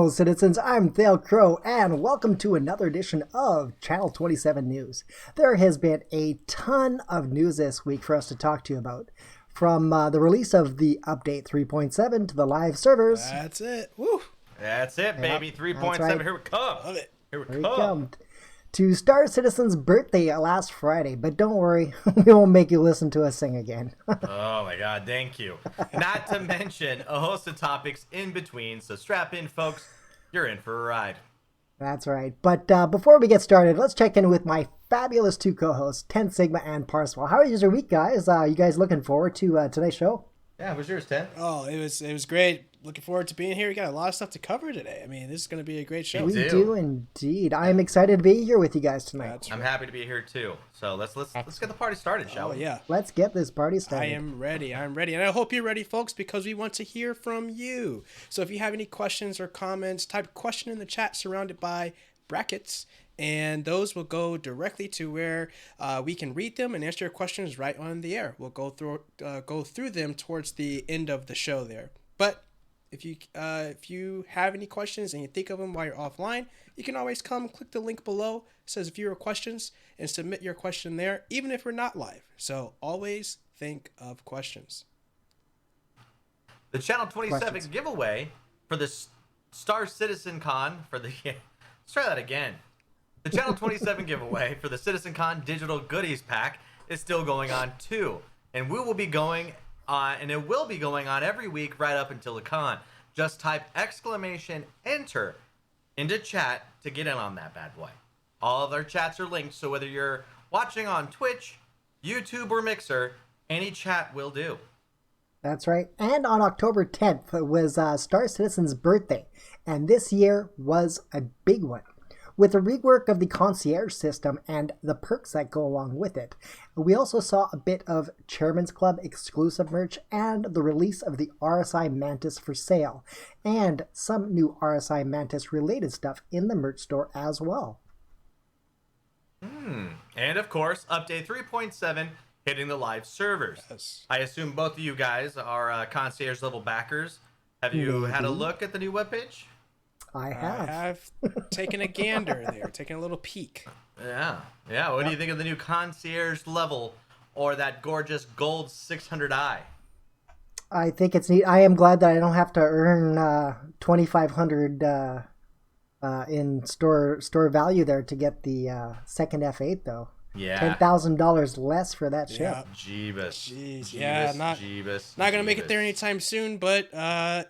fellow citizens, I'm Thale Crow, and welcome to another edition of Channel 27 News. There has been a ton of news this week for us to talk to you about. From the release of the Update 3.7 to the live servers. That's it. Woo! That's it, baby. Yep, 3.7. right. Here we come. Love it. Here we Here we come. come. To Star Citizen's birthday last Friday, but don't worry, we won't make you listen to us sing again. Oh my God, thank you. Not to mention a host of topics in between, so strap in, folks. You're in for a ride. That's right. But before we get started, let's check in with my fabulous two co-hosts, 10 Sigma and Parswell. How was your week, guys? You guys looking forward to today's show? Yeah, it was yours, 10. Oh, it was great. Looking forward to being here. We got a lot of stuff to cover today. I mean, this is going to be a great show. We do indeed. I am excited to be here with you guys tonight. I'm happy to be here too. So let's get the party started, shall we? Oh yeah. Let's get this party started. I am ready. I'm ready. And I hope you're ready, folks, because we want to hear from you. So if you have any questions or comments, type question in the chat surrounded by brackets, and those will go directly to where we can read them and answer your questions right on the air. We'll go through them towards the end of the show there. But if you have any questions and you think of them while you're offline, you can always click the link below. It says viewer questions and submit your question there, even if we're not live. So always think of questions. The Channel 27 giveaway for the Star CitizenCon for the let's try that again. The Channel 27 giveaway for the CitizenCon digital goodies pack is still going on too, and we will be going on, and it will be going on every week right up until the con. Just type !enter into chat to get in on that bad boy. All of our chats are linked, so whether you're watching on Twitch, YouTube, or Mixer, any chat will do. That's right. And on October 10th was Star Citizen's birthday, and this year was a big one. With the rework of the concierge system and the perks that go along with it, we also saw a bit of Chairman's Club exclusive merch and the release of the RSI Mantis for sale, and some new RSI Mantis related stuff in the merch store as well. And of course, Update 3.7 hitting the live servers. Yes. I assume both of you guys are concierge level backers. Have you had a look at the new webpage? I I have. have taken a gander there, taken a little peek. Yeah. What do you think of the new concierge level or that gorgeous gold 600i? I think it's neat. I am glad that I don't have to earn 2,500 in store value there to get the second F8 though. Yeah. $10,000 less for that ship. Yeah. Jeebus. Jeez, yeah, not gonna make it there anytime soon, but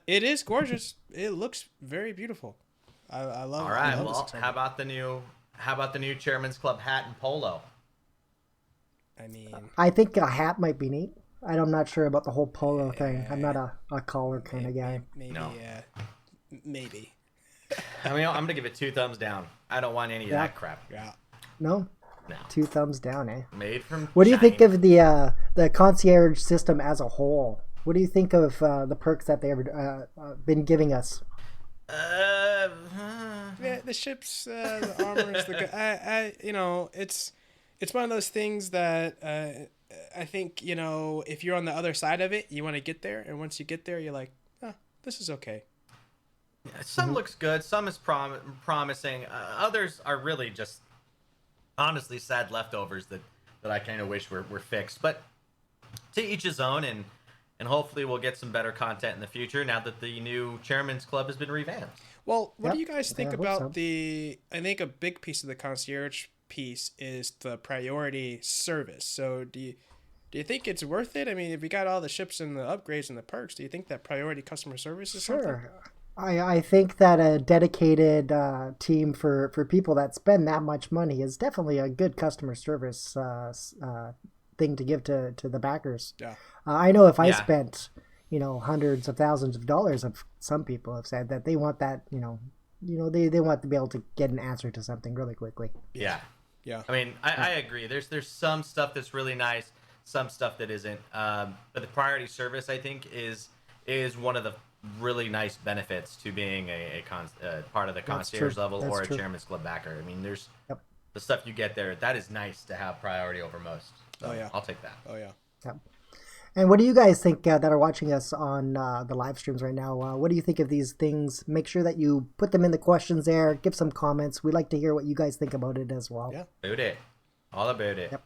it is gorgeous. It looks very beautiful. I love it. All right. Well, how about the new Chairman's Club hat and polo? I mean, I think a hat might be neat. I'm not sure about the whole polo thing. I'm not a collar kind of guy. maybe, No. maybe. I mean, I'm gonna give it 2 thumbs down. I don't want any of that crap. Yeah. No? No. 2 thumbs down, eh? Made from. What do you think China. of the concierge system as a whole? What do you think of the perks that they've been giving us? Yeah, the ships, the armors, it's one of those things that I think, if you're on the other side of it, you want to get there, and once you get there, you're like, this is okay. Some looks good. Some is promising. Others are really just, honestly, sad leftovers that I kind of wish were fixed. But to each his own, and hopefully we'll get some better content in the future now that the new Chairman's Club has been revamped. Well, what do Yep. you guys think I hope about so. I think a big piece of the concierge piece is the priority service. So do you think it's worth it? I mean, if we got all the ships and the upgrades and the perks, do you think that priority customer service is something? Sure. I think that a dedicated team for people that spend that much money is definitely a good customer service thing to give to the backers. Yeah. I know if I Yeah. spent, hundreds of thousands of dollars, some people have said that they want that, they want to be able to get an answer to something really quickly. Yeah. Yeah. I mean, I agree. There's some stuff that's really nice, some stuff that isn't. But the priority service, I think, is one of the really nice benefits to being a part of the concierge level or a Chairman's Club backer. I mean, there's the stuff you get there. That is nice to have priority over most. So Oh, yeah. I'll take that. Oh, yeah. Yep. And what do you guys think that are watching us on the live streams right now? What do you think of these things? Make sure that you put them in the questions there. Give some comments. We'd like to hear what you guys think about it as well. Yeah. About it. All about it. Yep.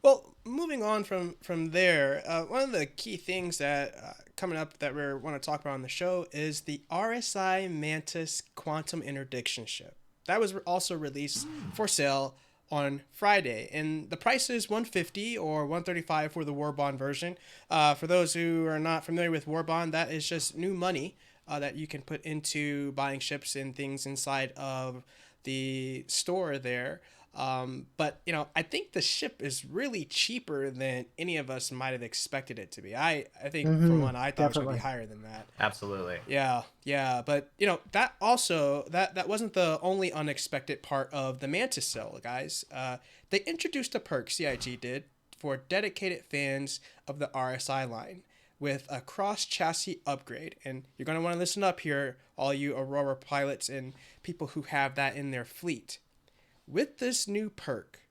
Well, moving on from there, one of the key things that coming up that we want to talk about on the show is the RSI Mantis Quantum Interdiction Ship. That was also released for sale on Friday, and the price is $150 or $135 for the War Bond version. For those who are not familiar with War Bond, that is just new money that you can put into buying ships and things inside of the store there. But I think the ship is really cheaper than any of us might have expected it to be. I think for one, I thought it was going to be higher than that. Absolutely. Yeah. But that also that wasn't the only unexpected part of the Mantis sale, guys. They introduced a perk, CIG did, for dedicated fans of the RSI line with a cross chassis upgrade. And you're going to want to listen up here, all you Aurora pilots and people who have that in their fleet. With this new perk,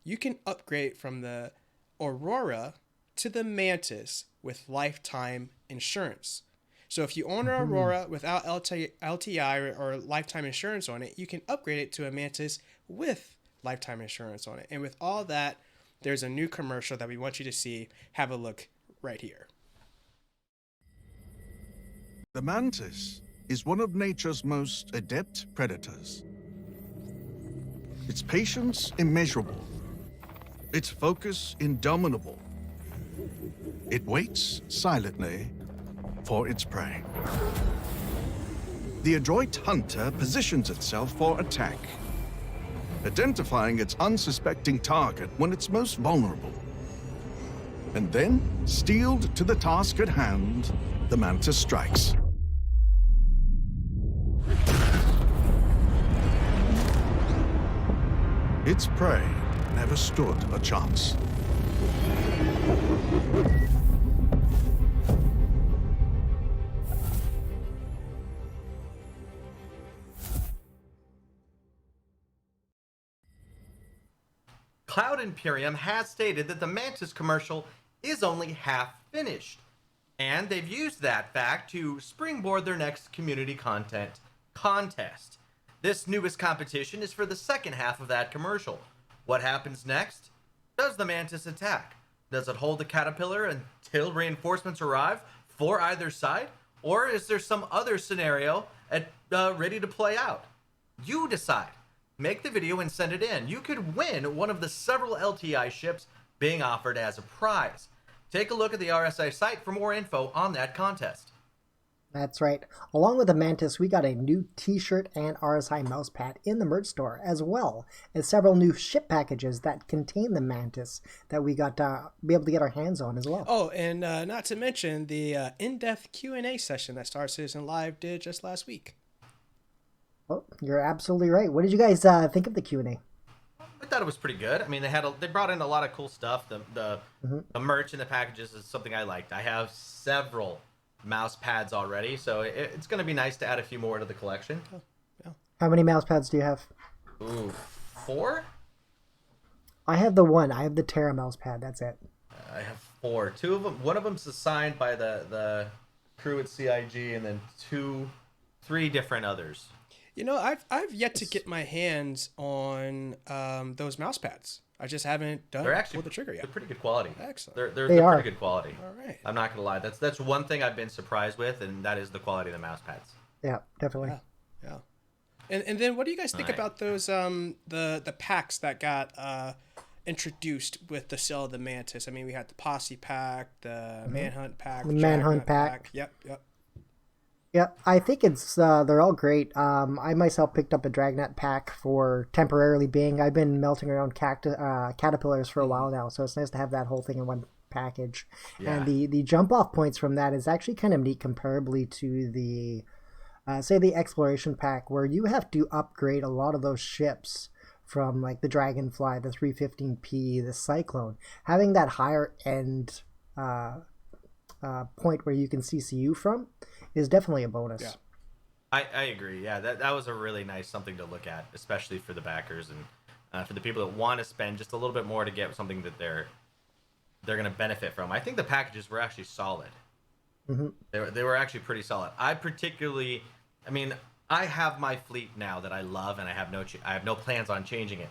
you can upgrade from the Aurora to the Mantis with lifetime insurance. So if you own an Aurora without LTI or lifetime insurance on it, you can upgrade it to a Mantis with lifetime insurance on it. And with all that, there's a new commercial that we want you to see. Have a look right here. The mantis is one of nature's most adept predators. Its patience immeasurable. Its focus indomitable. It waits silently for its prey. The adroit hunter positions itself for attack, identifying its unsuspecting target when it's most vulnerable. And then, steeled to the task at hand, the mantis strikes. Its prey never stood a chance. Cloud Imperium has stated that the Mantis commercial is only half finished, and they've used that fact to springboard their next community content contest. This newest competition is for the second half of that commercial. What happens next? Does the Mantis attack? Does it hold the Caterpillar until reinforcements arrive for either side? Or is there some other scenario ready to play out? You decide. Make the video and send it in. You could win one of the several LTI ships being offered as a prize. Take a look at the RSI site for more info on that contest. That's right. Along with the Mantis, we got a new t-shirt and RSI mousepad in the merch store, as well as several new ship packages that contain the Mantis that we got to be able to get our hands on as well. Oh, and not to mention the in-depth Q&A session that Star Citizen Live did just last week. Oh, you're absolutely right. What did you guys think of the Q&A? I thought it was pretty good. I mean, they brought in a lot of cool stuff. The merch and the packages is something I liked. I have several mouse pads already, so it's going to be nice to add a few more to the collection. Oh, yeah. How many mouse pads do you have? Ooh, 4? I have the one. I have the Terra mouse pad. That's it. I have 4. 2 of them. One of them's assigned by the crew at CIG, and then 3 different others. I've yet to get my hands on those mouse pads. I just haven't done pulled the trigger yet. They're pretty good quality. Excellent. They're They are. pretty good quality. All right. I'm not gonna lie. That's one thing I've been surprised with, and that is the quality of the mouse pads. Yeah, definitely. Yeah. And then what do you guys think about those the packs that got introduced with the sale of the Mantis? I mean, we had the Posse pack, the Manhunt pack, the Manhunt pack. Yep. Yeah, I think it's they're all great. I myself picked up a Dragnet pack for temporarily being. I've been melting around caterpillars for a while now, so it's nice to have that whole thing in one package. Yeah. And the jump off points from that is actually kind of neat, comparably to the say the exploration pack, where you have to upgrade a lot of those ships from like the Dragonfly, the 315P, the Cyclone. Having that higher end point where you can CCU from is definitely a bonus. Yeah. I agree. Yeah, that was a really nice something to look at, especially for the backers and for the people that want to spend just a little bit more to get something that they're going to benefit from. I think the packages were actually solid. Mm-hmm. They were actually pretty solid. I mean, I have my fleet now that I love, and I have no plans on changing it.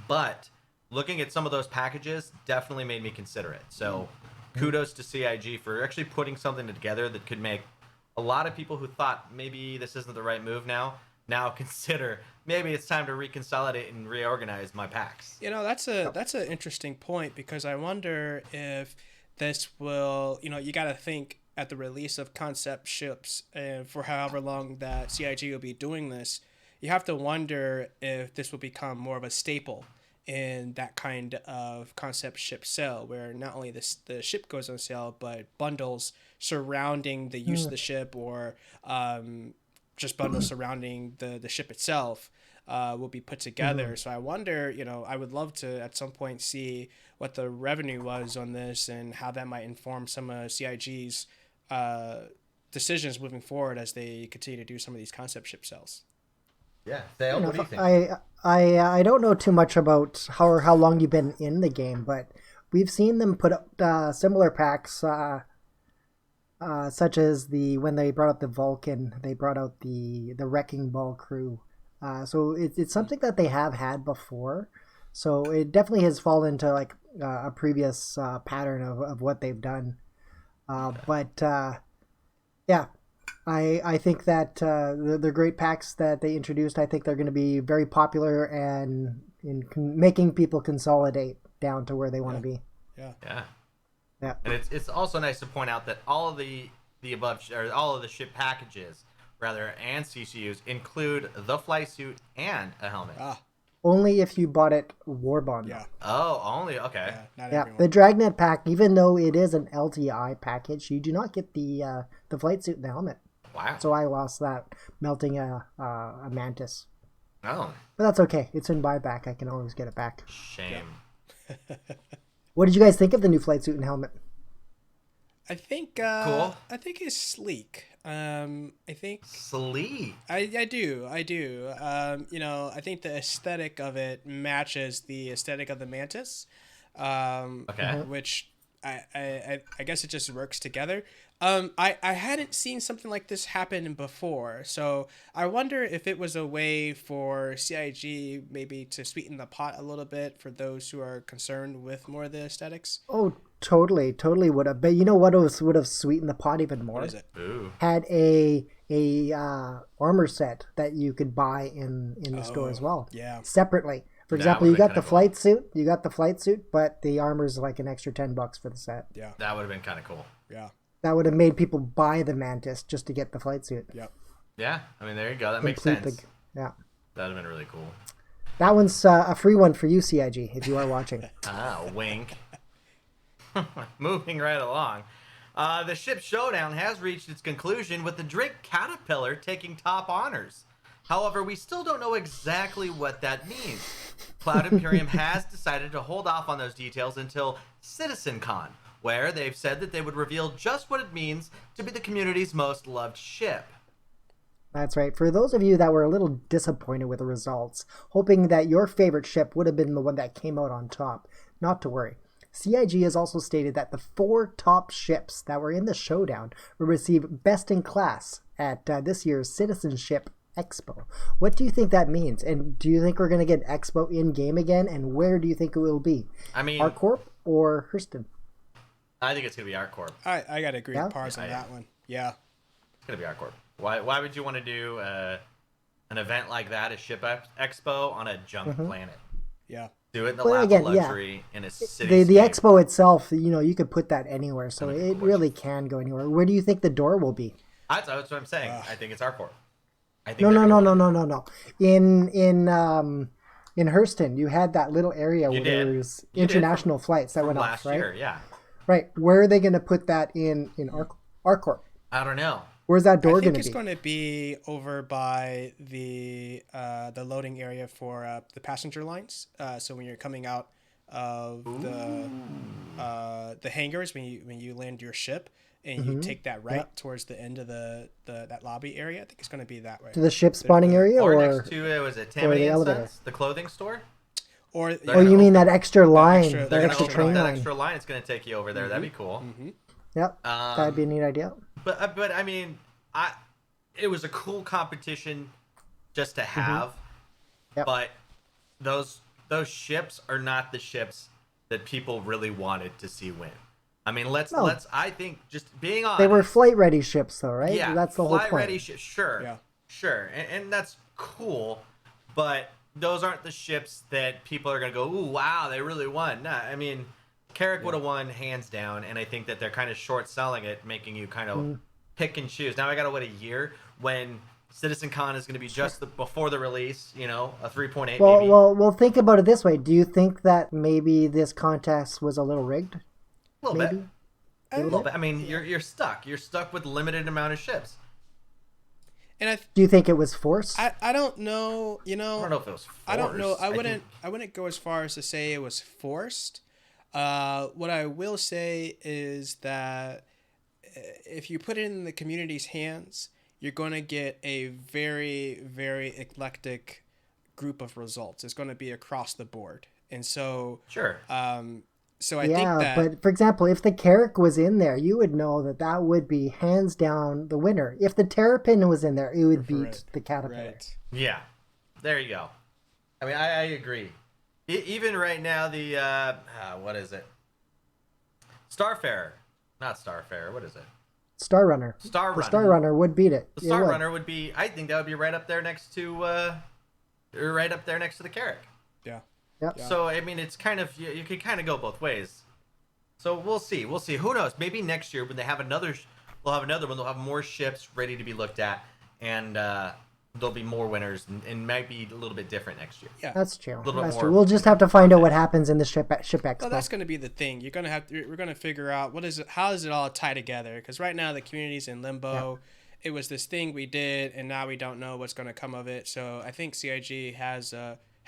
But looking at some of those packages definitely made me consider it. So kudos to CIG for actually putting something together that could make a lot of people who thought maybe this isn't the right move now consider maybe it's time to reconsolidate and reorganize my packs. That's an interesting point, because I wonder if this will, you got to think at the release of concept ships, and for however long that CIG will be doing this, you have to wonder if this will become more of a staple in that kind of concept ship sale, where not only the ship goes on sale, but bundles surrounding the use of the ship, or just bundles surrounding the ship itself will be put together. So I wonder, I would love to at some point see what the revenue was on this and how that might inform some of CIG's decisions moving forward as they continue to do some of these concept ship sales. Yeah, Thale, what do you think? I don't know too much about how long you've been in the game, but we've seen them put up similar packs, such as when they brought out the Vulcan, they brought out the Wrecking Ball crew. So it's something that they have had before. So it definitely has fallen into like a previous pattern of what they've done. Yeah, I think that the great packs that they introduced, I think they're going to be very popular and making people consolidate down to where they want to be. Yeah. And it's also nice to point out that all of the above, or all of the ship packages, rather, and CCUs include the flight suit and a helmet. Only if you bought it War Bond. Yeah. Oh, only? Okay. Yeah, the Dragnet pack, even though it is an LTI package, you do not get the flight suit and the helmet. Wow. So I lost that melting a Mantis. Oh. But that's okay. It's in buyback. I can always get it back. Shame. What did you guys think of the new flight suit and helmet? I think cool. I think it's sleek. I think sleek. I do. I think the aesthetic of it matches the aesthetic of the Mantis. Which I guess it just works together. I hadn't seen something like this happen before, so I wonder if it was a way for CIG maybe to sweeten the pot a little bit for those who are concerned with more of the aesthetics. Oh, totally would have. But you know what would have sweetened the pot even more? What is it? Ooh. Had a armor set that you could buy in the store as well. Yeah. Separately. For example, you got the flight suit. You got the flight suit, but the armor's like an extra $10 for the set. Yeah. That would have been kind of cool. Yeah. That would have made people buy the Mantis just to get the flight suit. Yep. Yeah. I mean, there you go. That makes sense. Yeah. That would have been really cool. That one's a free one for you, CIG, if you are watching. Wink. Moving right along. The ship showdown has reached its conclusion with the Drake Caterpillar taking top honors. However, we still don't know exactly what that means. Cloud Imperium has decided to hold off on those details until CitizenCon, where they've said that they would reveal just what it means to be the community's most loved ship. That's right. For those of you that were a little disappointed with the results, hoping that your favorite ship would have been the one that came out on top, not to worry. CIG has also stated that the 4 top ships that were in the showdown will receive Best in Class at this year's Citizenship Expo. What do you think that means? And do you think we're going to get Expo in-game again? And where do you think it will be? I mean, ArcCorp or Hurston? I think it's going to be ArcCorp. I got to agree with Pars on that one. Yeah. It's going to be ArcCorp. Why would you want to do an event like that, a ship expo, on a junk planet? Yeah. Do it in the lap of luxury in a city. The expo itself, you could put that anywhere, so it really can go anywhere. Where do you think the door will be? That's what I'm saying. I think it's ArcCorp. I think no. In Hurston, you had that little area where there was international flights that went off, right? Year, yeah. Right. Where are they going to put that in ArcCorp? I don't know. Where's that door going to be? I think it's going to be over by the loading area for the passenger lines. So when you're coming out of the hangars, when you land your ship and you take that right towards the end of that lobby area, I think it's going to be that way. To the ship spawning area, or next to was it Tammany and Sons, the clothing store? Or you mean that extra line, extra- that They're gonna extra open train up that line? extra line. It's gonna take you over there. That'd be cool. Yep, that'd be a neat idea. But I mean, it was a cool competition just to have. Yep. But those ships are not the ships that people really wanted to see win. I mean, let's I think, just being honest, They were flight ready ships, though, right? yeah, That's the whole flight point. ready ships, sure, Yeah. sure, and that's cool. But those aren't the ships that people are gonna go, ooh, wow, they really won. Nah, I mean, Carrick would have won hands down, and I think that they're kind of short selling it, making you kind of pick and choose. Now I gotta wait a year when CitizenCon is going to be just before the release, you know, a 3.8 maybe. Well, think about it this way. Do you think that maybe this contest was a little rigged? A little maybe? bit. A little bit. I mean, you're stuck. You're stuck with limited amount of ships. And Do you think it was forced? I don't know. You know, I don't know if it was forced. I don't know. I wouldn't go as far as to say it was forced. What I will say is that if you put it in the community's hands, you're going to get a very, very eclectic group of results. It's going to be across the board. And so, Sure. So I think that, but for example, if the Carrick was in there, you would know that that would be hands down the winner. If the Terrapin was in there, it would beat the Caterpillar. right. Yeah. There you go. I mean, I agree. Even right now, the, what is it? Starfarer. Not Starfarer. What is it? Star Runner. Star Runner. The Star Runner would beat it. The Star Runner would be, I think that would be right up there next to the Carrick. Yeah. Yep. So, I mean, it's kind of, you can kind of go both ways. So we'll see. We'll see. Who knows? Maybe next year when they have another, we'll have another one. They'll have more ships ready to be looked at, and there'll be more winners, and might be a little bit different next year. Yeah. That's true. little bit That's more true. We'll just have to find out what happens in the ship expo. Well, that's going to be the thing. We're going to figure out how does it all tie together? Because right now the community's in limbo. Yeah. It was this thing we did, and now we don't know what's going to come of it. So I think CIG has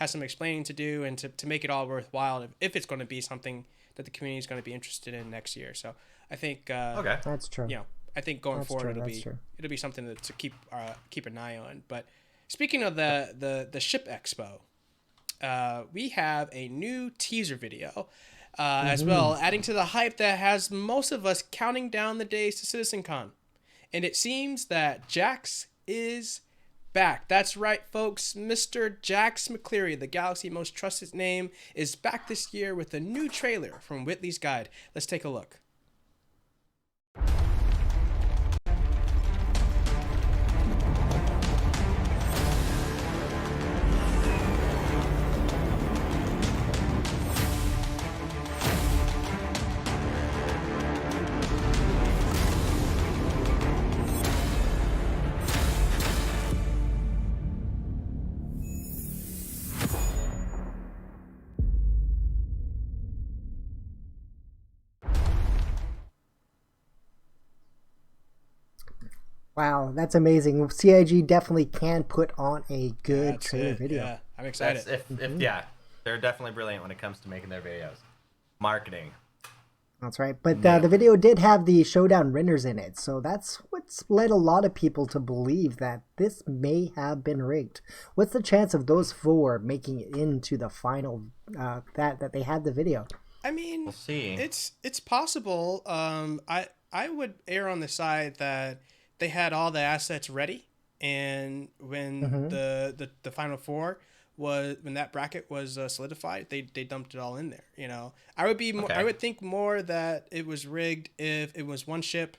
some explaining to do, and to make it all worthwhile, if it's going to be something that the community is going to be interested in next year. So I think okay, that's true. You know, I think going forward it'll be something to keep an eye on. But speaking of the ship expo, we have a new teaser video as well, adding to the hype that has most of us counting down the days to CitizenCon. And it seems that Jax is back. That's right, folks. Mr. Jax McCleary, the Galaxy's most trusted name, is back this year with a new trailer from Whitley's Guide. Let's take a look. Wow, that's amazing. CIG definitely can put on a good trailer video. Yeah, I'm excited. They're definitely brilliant when it comes to making their videos. Marketing. That's right. But the video did have the showdown renners in it, so that's what's led a lot of people to believe that this may have been rigged. What's the chance of those four making it into the final that they had the video? I mean, we'll see. It's possible. I would err on the side that they had all the assets ready, and when the final four when that bracket was solidified, they dumped it all in there. You know, I would think more that it was rigged if it was one ship,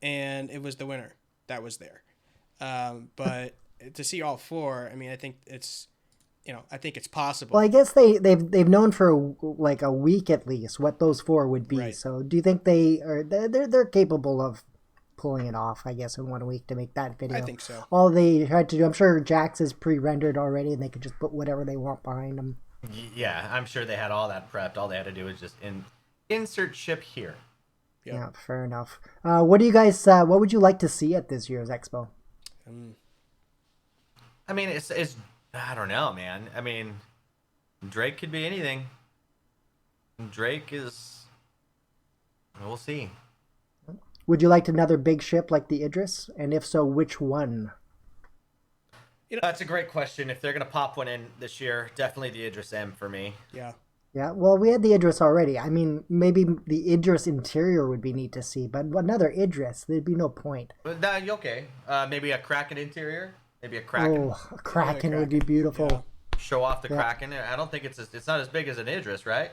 and it was the winner that was there. But to see all four, I mean, I think it's possible. Well, I guess they've known for like a week at least what those four would be. Right. So do you think they're capable of pulling it off, I guess, in 1 week to make that video? I think so. All they had to do, I'm sure Jax is pre-rendered already, and they could just put whatever they want behind them. Yeah, I'm sure they had all that prepped. All they had to do was just insert ship here. Yep. Yeah, fair enough. What do you guys? What would you like to see at this year's expo? I mean, it's I don't know, man. I mean, Drake could be anything. Drake is. We'll see. Would you like another big ship like the Idris? And if so, which one? That's a great question. If they're gonna pop one in this year, definitely the Idris M for me. Yeah. Yeah, well, we had the Idris already. I mean, maybe the Idris interior would be neat to see, but another Idris, there'd be no point. But okay. Maybe a Kraken interior. Maybe a Kraken. Oh, a Kraken would be beautiful. Yeah. Show off the Kraken. I don't think it's not as big as an Idris, right?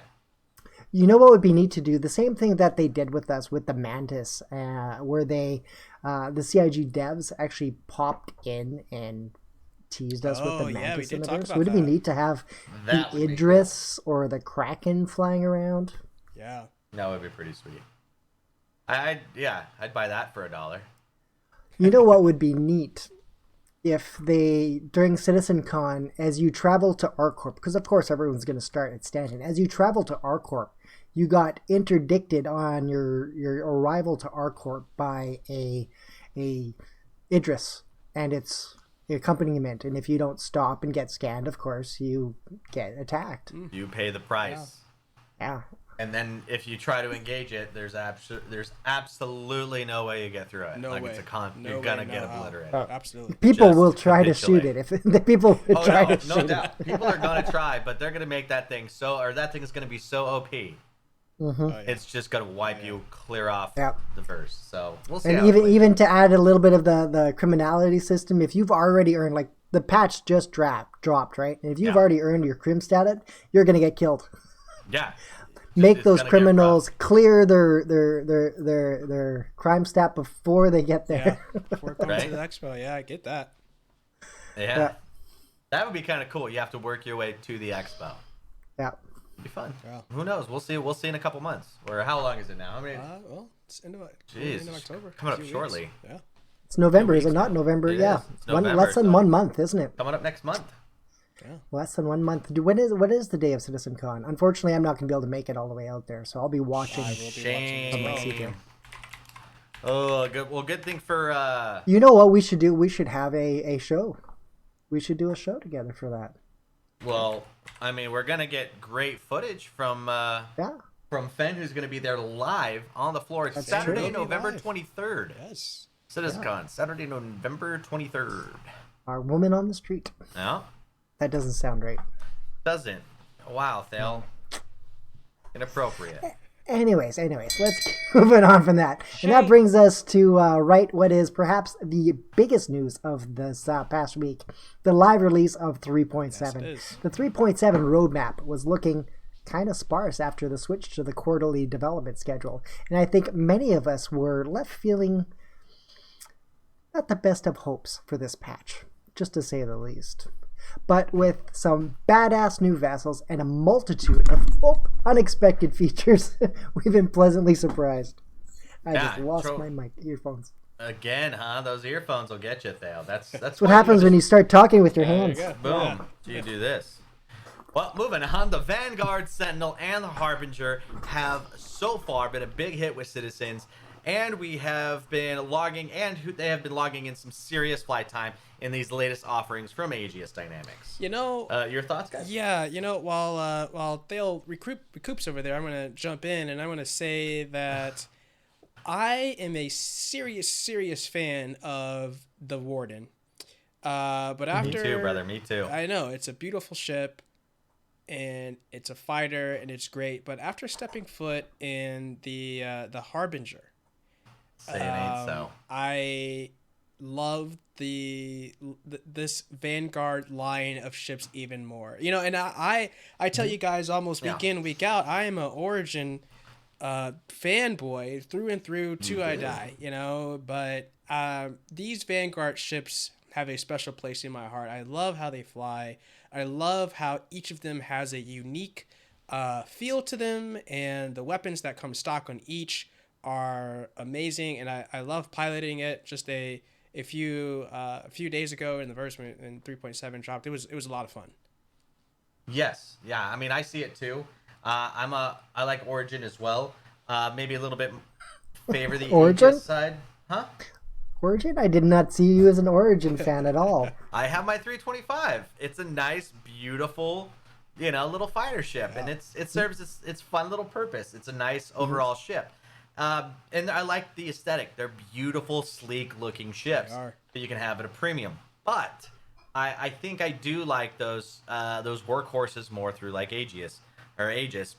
You know what would be neat to do? The same thing that they did with us with the Mantis, where they, the CIG devs actually popped in and teased us with the Mantis we did talk universe. about Would it be that. neat to have That the would be Idris or the Kraken flying around? Yeah. That would be pretty sweet. I'd buy that for $1. You know what would be neat? If they, during CitizenCon, as you travel to ArcCorp, because of course everyone's going to start at Stanton, as you travel to ArcCorp, you got interdicted on your arrival to ArcCorp by a Idris and its accompaniment, and if you don't stop and get scanned, of course, you get attacked. You pay the price. Yeah. And then if you try to engage it, there's absolutely no way you get through it. No like way. It's a con. No You're way, gonna no get how. obliterated. Absolutely. People Just will try to shoot capitulate. it. If the people will Oh try no, to no shoot doubt. it. People are gonna try, but they're gonna make that thing that thing is gonna be so OP. Mm-hmm. Oh, yeah. It's just gonna wipe you clear off Yep. the verse. So we'll see. And how it plays. even to add a little bit of the criminality system, if you've already earned, like, the patch just dropped, right? And if you've Yeah. already earned your crim status, you're gonna get killed. Yeah. Make It's those gonna get criminals rough. clear their crime stat before they get Yeah. there. Before it comes Right? to the expo. Yeah, I get that. Yeah. Yeah. That would be kind of cool. You have to work your way to the expo. Yeah. It'd be fun. Yeah. Who knows? We'll see. We'll see in a couple months. Or how long is it now? How many? Well, it's end of Jeez, October. coming A up few shortly. weeks. Yeah. It's November, is it weeks not? now. November, It yeah. is. It's November, Less than so- 1 month, isn't it? Coming up next month. Less than 1 month. What is the day of CitizenCon? Unfortunately, I'm not going to be able to make it all the way out there, so I'll be watching. I will be watching as well. Shame. Oh, good. Well, good thing for. You know what we should do? We should have a show. We should do a show together for that. Well, I mean, we're gonna get great footage from Yeah. Fenn, who's gonna be there live on the floor. It's That's Saturday, true. November Live. 23rd. Yes. CitizenCon, Saturday, November 23rd. Our woman on the street. No, That doesn't sound right. doesn't. Wow, Thale. Inappropriate. Anyways, let's keep moving on from that. And that brings us to what is perhaps the biggest news of this past week, the live release of 3.7. Yes, it is. The 3.7 roadmap was looking kind of sparse after the switch to the quarterly development schedule. And I think many of us were left feeling not the best of hopes for this patch, just to say the least. But with some badass new vessels and a multitude of unexpected features, we've been pleasantly surprised. I just lost my earphones. Again, huh? Those earphones will get you, Thale. That's That's what happens when you start talking with your hands. There you go. Boom. Yeah. So you do this. Well, moving on, the Vanguard, Sentinel, and the Harbinger have so far been a big hit with citizens, and we have been logging, they have been logging in some serious flight time in these latest offerings from Aegis Dynamics. You know, Your thoughts, guys? yeah, while Thale recoups over there, I'm gonna jump in and I'm gonna say that I am a serious fan of the Warden. But after Me too, brother. Me too. I know it's a beautiful ship, and it's a fighter, and it's great. But after stepping foot in the Harbinger, Say it ain't so. I love this Vanguard line of ships even more. You know, and I tell you guys almost week in, week out, I am an Origin fanboy through and through till I die. You know, but these Vanguard ships have a special place in my heart. I love how they fly. I love how each of them has a unique feel to them, and the weapons that come stock on each are amazing, and I love piloting it. Just a few days ago in the version in 3.7 dropped, it was a lot of fun. Yes. Yeah. I mean, I see it too. I like Origin as well. Maybe a little bit favor the Origin? Aegis side. Huh? Origin? I did not see you as an Origin fan at all. I have my 325. It's a nice, beautiful, little fighter ship, and it serves its fun little purpose. It's a nice overall ship. And I like the aesthetic. They're beautiful, sleek-looking ships They are. that you can have at a premium. But I think I do like those workhorses more through like Aegis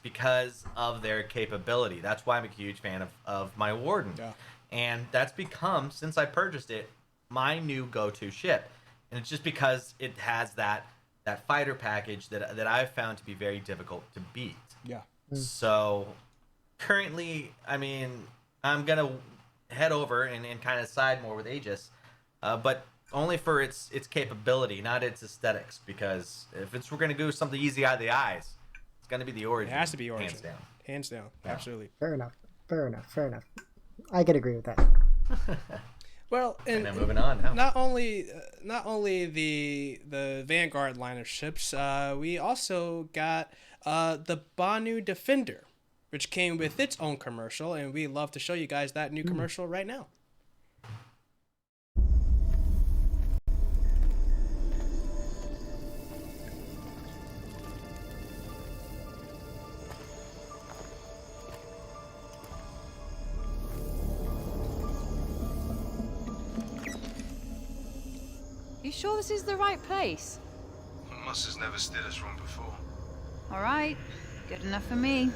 because of their capability. That's why I'm a huge fan of my Warden. Yeah. And that's become, since I purchased it, my new go-to ship. And it's just because it has that fighter package that I've found to be very difficult to beat. Yeah. So currently, I mean, I'm gonna head over and kind of side more with Aegis, but only for its capability, not its aesthetics. Because if we're gonna do something easy out of the eyes, it's gonna be the Origin. It has to be Origin. Hands down. Yeah. Absolutely. Fair enough. I could agree with that. Well, and then moving on now. Not only the Vanguard line of ships, we also got the Banu Defender, which came with its own commercial, and we love to show you guys that new commercial right now. You sure this is the right place? Moss has never steered us wrong before. All right, good enough for me.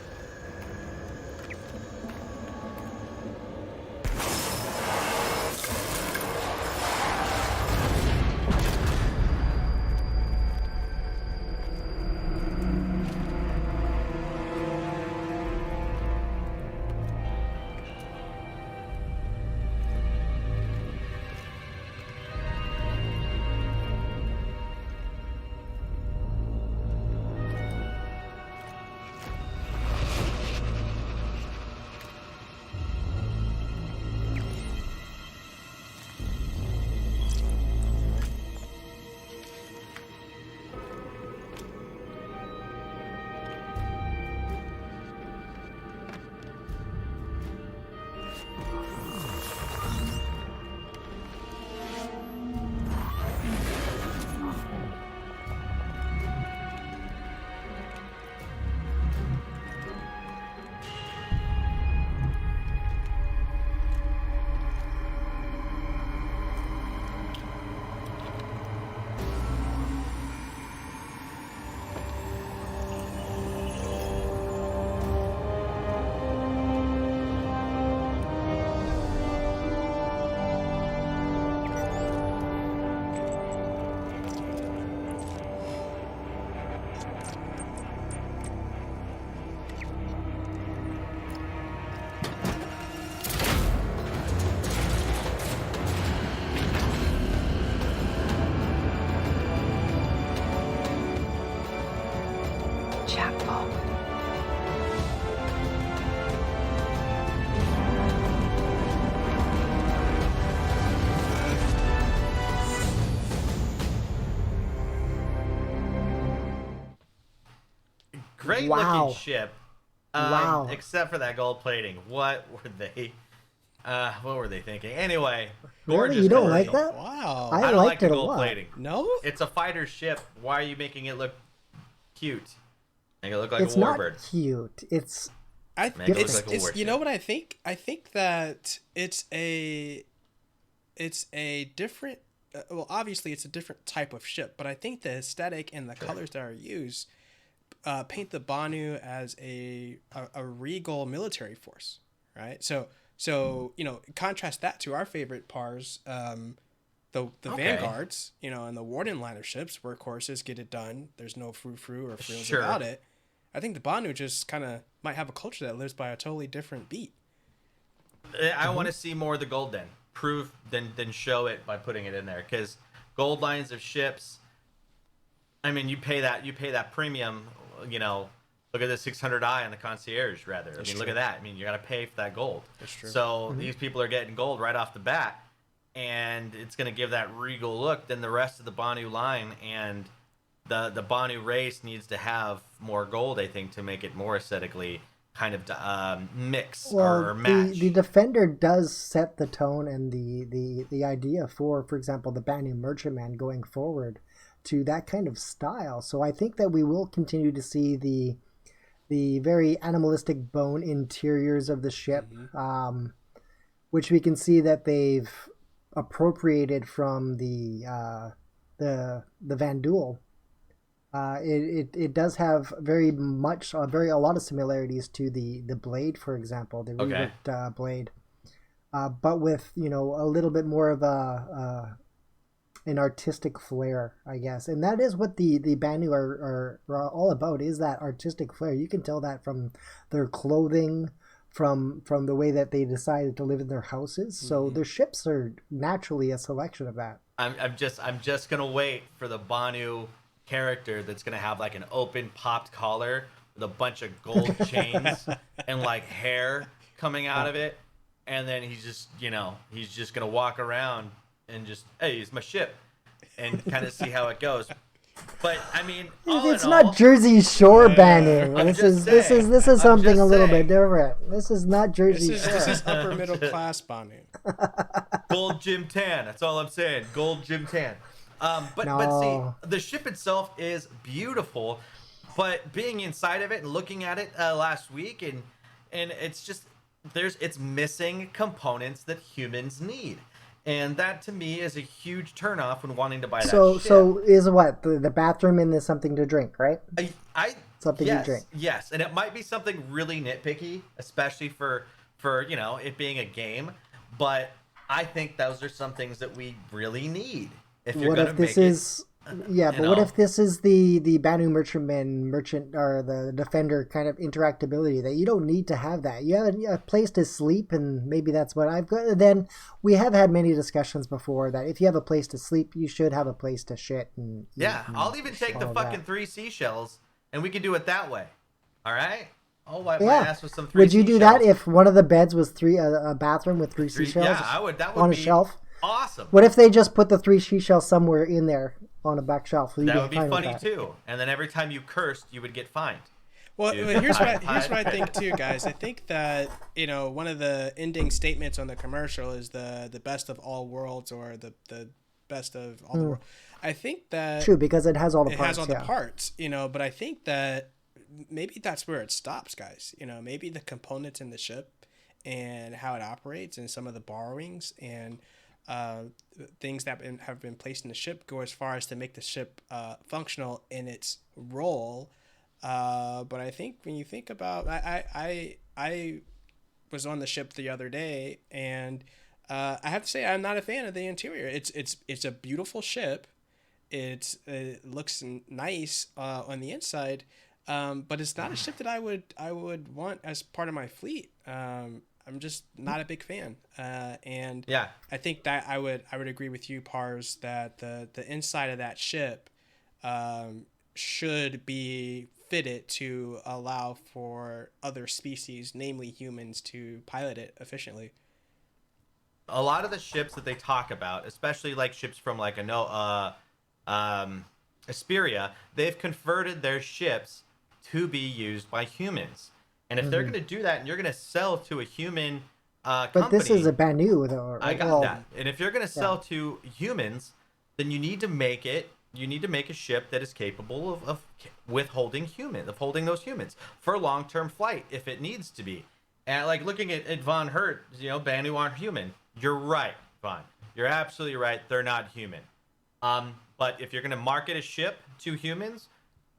Jackpot. Great Wow. looking ship. Wow. Except for that gold plating. What were they thinking? Anyway, Really? gorgeous. You don't commercial. like that? Wow. I I don't liked like the it a gold lot. plating. No? It's a fighter ship. Why are you making it look cute? Make it look like It's a not warbird. cute. It's I Make it look it's, like a it's warship. you know what I think? I think that it's a different well, obviously it's a different type of ship, but I think the aesthetic and the colors that are used paint the Banu as a regal military force, right? So you know, contrast that to our favorite pars, the Okay. Vanguards, you know, and the Warden line of ships, workhorses, get it done. There's no frou-frou or frills Sure. about it. I think the Banu just kind of might have a culture that lives by a totally different beat. I want to see more of the gold then. Prove than show it by putting it in there. Because gold lines of ships, I mean, you pay that premium, you know. Look at the 600i on the concierge, rather. I mean, look at that. I mean, you got to pay for that gold. That's true. So these people are getting gold right off the bat, and it's going to give that regal look. Then the rest of the Banu line and the Banu race needs to have more gold, I think, to make it more aesthetically kind of mix or match. the Defender does set the tone and the idea for example, the Banu Merchantman going forward to that kind of style. So I think that we will continue to see the very animalistic bone interiors of the ship, which we can see that they've appropriated from the the Van Duel, it does have very much a lot of similarities to the blade, for example, the reworked blade, but with a little bit more of an artistic flair, I guess, and that is what the Banu are all about, is that artistic flair. You can tell that from their clothing, from the way that they decided to live in their houses. So their ships are naturally a selection of that. I'm just gonna wait for the Banu character that's gonna have like an open popped collar with a bunch of gold chains and like hair coming out of it, and then he's just gonna walk around and just, hey, it's my ship, and kind of see how it goes. But I mean, it's not Jersey Shore Banu. This is something a little bit different. This is not Jersey Shore. This is upper middle class Banu. Gold Jim Tan. That's all I'm saying. Gold Jim Tan. But see, the ship itself is beautiful, but being inside of it and looking at it last week, and it's just it's missing components that humans need. And that, to me, is a huge turnoff when wanting to buy that ship. So is what? The bathroom in is something to drink, right? Something to drink. Yes, and it might be something really nitpicky, especially for it being a game. But I think those are some things that we really need. If you're going to make it... what if this is the Banu merchant or the Defender kind of interactability, that you don't need to have that? You have a place to sleep, and maybe that's what I've got. Then we have had many discussions before that if you have a place to sleep, you should have a place to shit. I'll even take the fucking 3 seashells, and we can do it that way. All right? I'll wipe my ass with some 3 Would you seashells. do that if one of the beds was a bathroom with 3 seashells? Yeah, I would. That would on be a shelf. Awesome. What if they just put the 3 seashells somewhere in there on a back shelf? That would be funny too. And then every time you cursed, you would get fined. Well, here's what I think too, guys. I think that one of the ending statements on the commercial is the best of all worlds, or the best of all the world. I think that true, because it has all the parts. It has all the parts, but I think that maybe that's where it stops, guys. Maybe the components in the ship and how it operates, and some of the borrowings and things that have been placed in the ship go as far as to make the ship functional in its role. But I think when you think about, I was on the ship the other day, and I have to say I'm not a fan of the interior. It's a beautiful ship. It looks nice on the inside, but it's not a ship that I would want as part of my fleet. I'm just not a big fan, and I think that I would agree with you, Pars, that the inside of that ship should be fitted to allow for other species, namely humans, to pilot it efficiently. A lot of the ships that they talk about, especially like ships from like Asperia, they've converted their ships to be used by humans. And if they're going to do that, and you're going to sell to a human company... But this is a Banu, though. I got that. And if you're going to sell to humans, then you need to make it... You need to make a ship that is capable of withholding humans, of holding those humans for long-term flight, if it needs to be. And like looking at Von Hurt, Banu aren't human. You're right, Von. You're absolutely right. They're not human. But if you're going to market a ship to humans...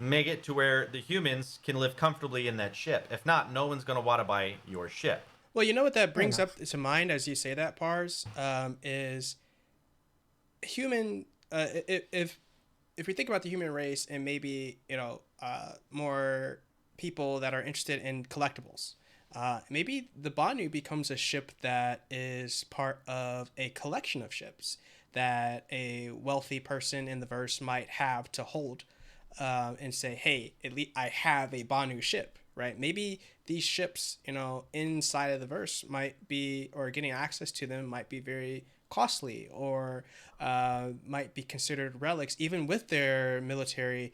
make it to where the humans can live comfortably in that ship. If not, no one's going to want to buy your ship. Well, you know what that brings up to mind as you say that, Pars, is human. If we think about the human race, and maybe more people that are interested in collectibles, maybe the Banu becomes a ship that is part of a collection of ships that a wealthy person in the verse might have to hold. And say, hey, at least I have a Banu ship, right? Maybe these ships, inside of the verse might be, or getting access to them might be very costly, or might be considered relics, even with their military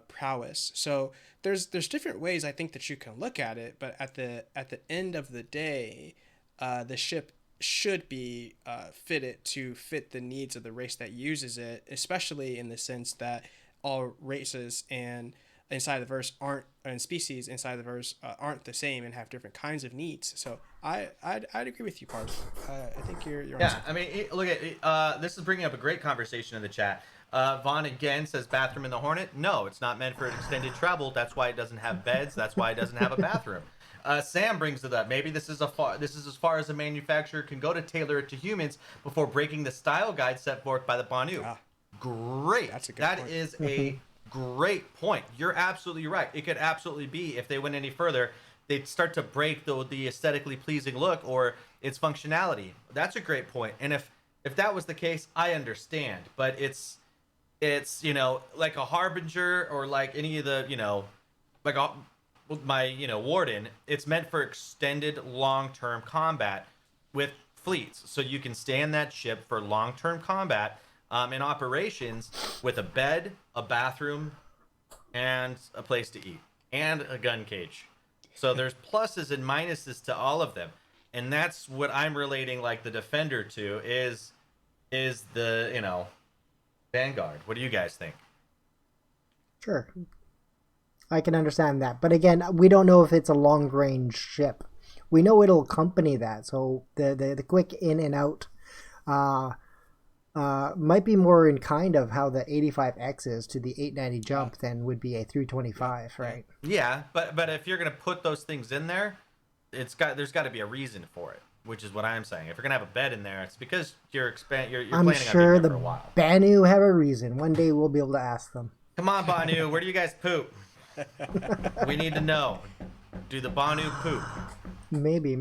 prowess. So there's different ways I think that you can look at it, but at the end of the day, the ship should be fitted to fit the needs of the race that uses it, especially in the sense that all races and inside the verse species inside the verse aren't the same and have different kinds of needs. So I'd agree with you, Pars. I think you're yeah. I mean, look at this is bringing up a great conversation in the chat. Vaughn again says bathroom in the Hornet. No, it's not meant for extended travel. That's why it doesn't have beds. That's why it doesn't have a bathroom. Sam brings it up. Maybe this is as far as a manufacturer can go to tailor it to humans before breaking the style guide set forth by the Banu. Ah, Great. that's a good That point. is a great point. You're absolutely right. It could absolutely be, if they went any further, they'd start to break the aesthetically pleasing look or its functionality. That's a great point. And if that was the case, I understand. But it's like a Harbinger or like any of the like my Warden. It's meant for extended long-term combat with fleets, so you can stay in that ship for long-term combat in operations with a bed, a bathroom, and a place to eat, and a gun cage. So there's pluses and minuses to all of them, and that's what I'm relating like the Defender to is the Vanguard. What do you guys think? Sure. I can understand that. But again, we don't know if it's a long-range ship. We know it'll accompany that. So the quick in and out might be more in kind of how the 85X is to the 890 jump than would be a 325, right? Yeah, but if you're going to put those things in there, there's got to be a reason for it, which is what I'm saying. If you're going to have a bed in there, it's because you're I'm planning on sure being there the for a while. Banu have a reason. One day we'll be able to ask them. Come on, Banu, where do you guys poop? We need to know. Do the Banu poop? Maybe.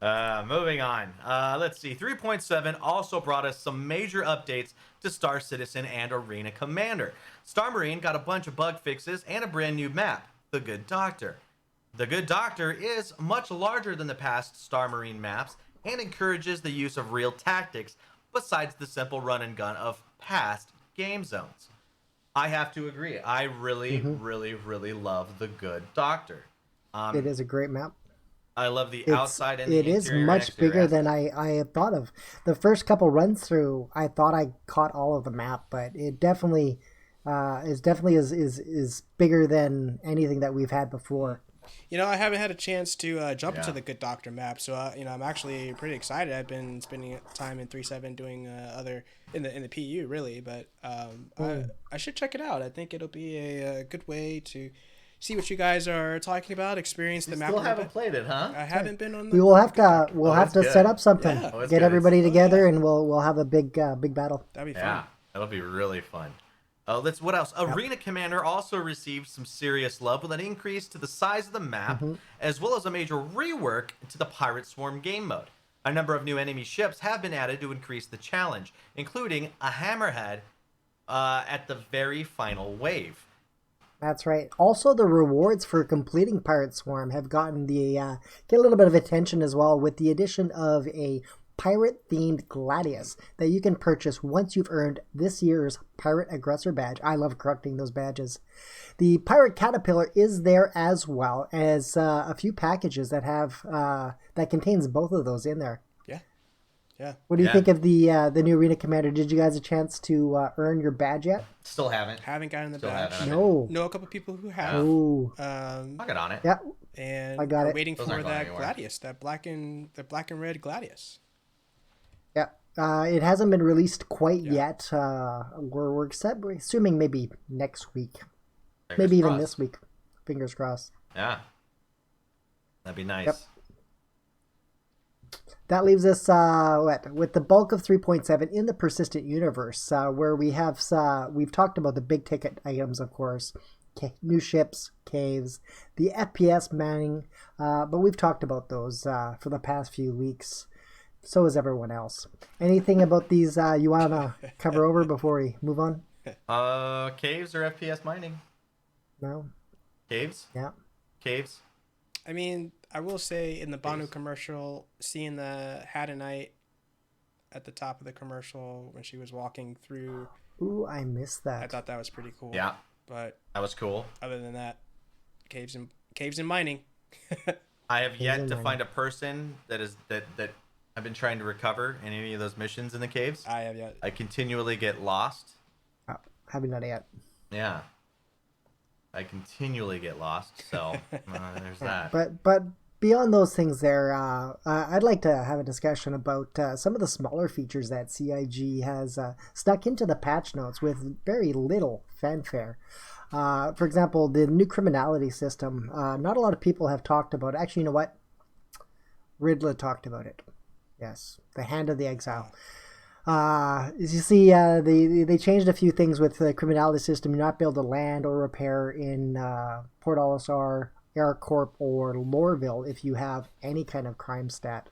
Moving on. Let's see. 3.7 also brought us some major updates to Star Citizen and Arena Commander. Star Marine got a bunch of bug fixes and a brand new map, The Good Doctor. The Good Doctor is much larger than the past Star Marine maps and encourages the use of real tactics besides the simple run and gun of past game zones. I have to agree. I really, really love The Good Doctor. It is a great map. I love the outside and the It is interior and much exterior bigger than aspect. I had thought of. The first couple runs through, I thought I caught all of the map, but it definitely is bigger than anything that we've had before. I haven't had a chance to jump into the Good Doctor map, so I'm actually pretty excited. I've been spending time in 3.7 doing other in the PU really, but I should check it out. I think it'll be a good way to see what you guys are talking about, experience the map. Still haven't played it, huh? I haven't been on. We will have to it's good. set up something, Yeah. Oh, it's get good. everybody together, and we'll have a big battle. That'd be fun. Yeah, that'll be really fun. What else? Arena Commander also received some serious love with an increase to the size of the map, as well as a major rework to the Pirate Swarm game mode. A number of new enemy ships have been added to increase the challenge, including a Hammerhead at the very final wave. That's right. Also, the rewards for completing Pirate Swarm have gotten get a little bit of attention as well with the addition of a pirate-themed Gladius that you can purchase once you've earned this year's Pirate Aggressor badge. I love collecting those badges. The Pirate Caterpillar is there as well as a few packages that have that contains both of those in there. Yeah. What do you think of the new Arena Commander? Did you guys have a chance to earn your badge yet? Still haven't. Haven't gotten the Still badge. haven't. No. Know a couple people who have. Oh. Um, I'll get on it. Yeah. and I got we're it. waiting Those for aren't going that anywhere. Gladius, that black and red Gladius. Yeah. It hasn't been released quite yet. We're assuming maybe next week. Fingers Maybe even crossed. this week. Fingers crossed. Yeah. That'd be nice. Yep. That leaves us with the bulk of 3.7 in the persistent universe, where we've talked about the big ticket items, of course, new ships, caves, the FPS manning, but we've talked about those for the past few weeks. So has everyone else. Anything about these you want to cover over before we move on? Caves or FPS mining? No? Caves? Yeah. Caves? I mean, I will say in the Banu commercial, seeing the Hadanite at the top of the commercial when she was walking through, Ooh, I missed that. I thought that was pretty cool. Yeah. But That was cool. other than that, caves and mining. I have yet and to mining. find a person that I've been trying to recover in any of those missions in the caves. I have yet. I continually get lost. Oh, haven't done it yet. Yeah. I continually get lost, so there's that. But beyond those things there, I'd like to have a discussion about some of the smaller features that CIG has stuck into the patch notes with very little fanfare. For example, the new criminality system. Not a lot of people have talked about it. Actually, you know what? Riddler talked about it. Yes, the Hand of the Exile. As you see, they changed a few things with the criminality system. You're not able to land or repair in Port Olisar, AirCorp, or Lorville if you have any kind of crime stat.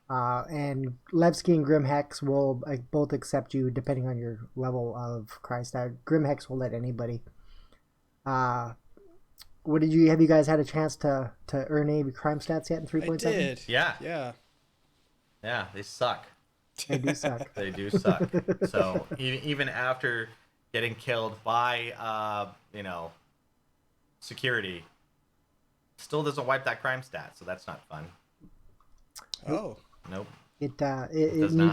And Levski and Grimhex will both accept you depending on your level of crime stat. Grimhex will let anybody. Have you guys had a chance to earn any crime stats yet in 3.7? I did. Yeah, they suck. They do suck. They do suck. So even after getting killed by security, still doesn't wipe that crime stat. So that's not fun. Oh. Nope. You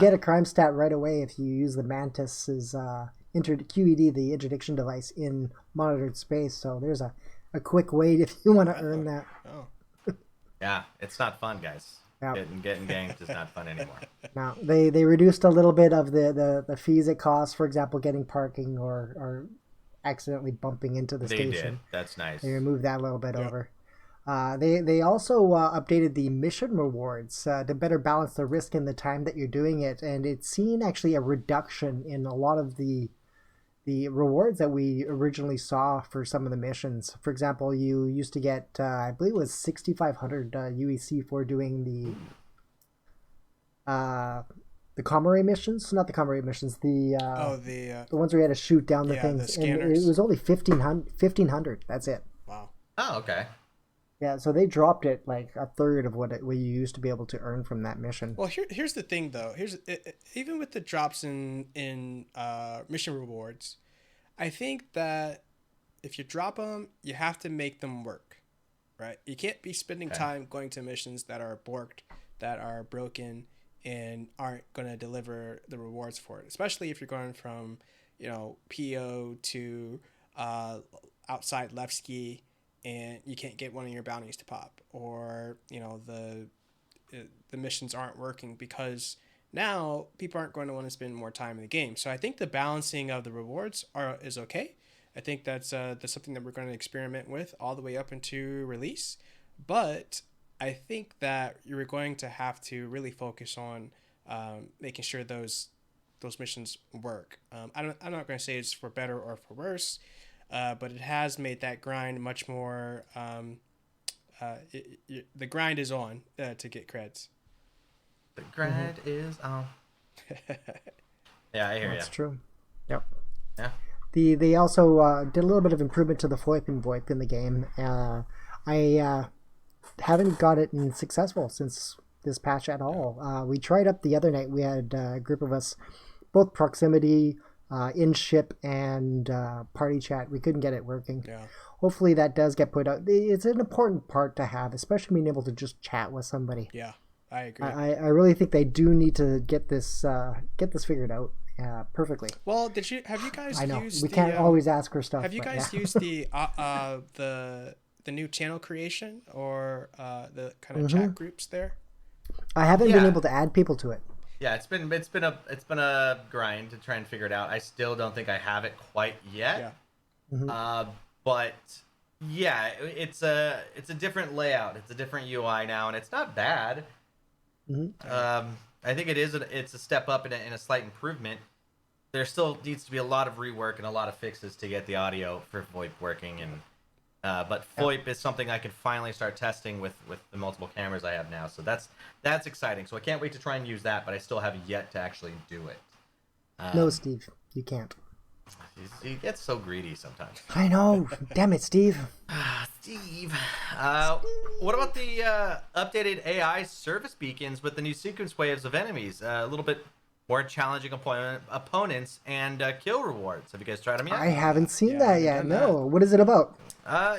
get a crime stat right away if you use the Mantis's QED, the interdiction device, in monitored space. So there's a quick way if you want to earn that. Oh. Yeah, it's not fun, guys. Yeah. Getting ganked is not fun anymore. Now they reduced a little bit of the fees it costs. For example, getting parking or accidentally bumping into the station. They did. That's nice. They removed that a little bit over. They also updated the mission rewards to better balance the risk and the time that you're doing it, and it's seen actually a reduction in a lot of the rewards that we originally saw for some of the missions. For example, you used to get I believe it was 6,500 UEC for doing the Comrade missions, not the Comrade missions, the ones where you had to shoot down the things. The scanners. And it was only 1,500. That's it. Wow. Oh, okay. Yeah, so they dropped it like a third of what you used to be able to earn from that mission. Well, here's the thing, though. Even with the drops in mission rewards, I think that if you drop them, you have to make them work, right? You can't be spending time going to missions that are borked, that are broken, and aren't going to deliver the rewards for it. Especially if you're going from, PO to outside Levski, and you can't get one of your bounties to pop, or the missions aren't working because now people aren't going to want to spend more time in the game. So I think the balancing of the rewards is okay. I think that's something that we're going to experiment with all the way up into release. But I think that you're going to have to really focus on making sure those missions work. I'm not going to say it's for better or for worse. But it has made that grind much more. The grind is on to get creds. The grind is on. Yeah, I hear you. That's true. Yep. Yeah. They also did a little bit of improvement to the VoIP and VoIP in the game. I haven't got it in successful since this patch at all. We tried up the other night. We had a group of us, both proximity, in-ship, and party chat. We couldn't get it working. Yeah. Hopefully that does get put out. It's an important part to have, especially being able to just chat with somebody. Yeah, I agree. I really think they do need to get this figured out perfectly. Well, have you guys I know used we can't always ask for stuff. Have you guys used the new channel creation or the kind of chat groups there? I haven't been able to add people to it. Yeah, it's been a grind to try and figure it out. I still don't think I have it quite yet. Yeah. But yeah, it's a different layout. It's a different UI now, and it's not bad. I think it's a step up and a slight improvement. There still needs to be a lot of rework and a lot of fixes to get the audio for VoIP working, but VoIP is something I can finally start testing with the multiple cameras I have now. So that's exciting. So I can't wait to try and use that, but I still have yet to actually do it. No, Steve, you can't. He gets so greedy sometimes. I know. Damn it, Steve. Steve. What about the updated AI service beacons with the new sequence waves of enemies? A little bit more challenging opponents and kill rewards. Have you guys tried them yet? I haven't seen that yet. No. What is it about?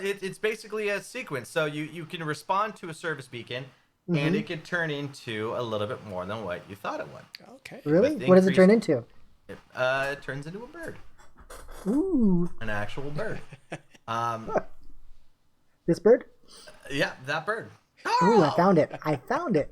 It's basically a sequence. So you can respond to a service beacon, and it can turn into a little bit more than what you thought it would. Okay. Really? What does it turn into? It turns into a bird. Ooh. An actual bird. This bird? Yeah, that bird. Ooh, I found it.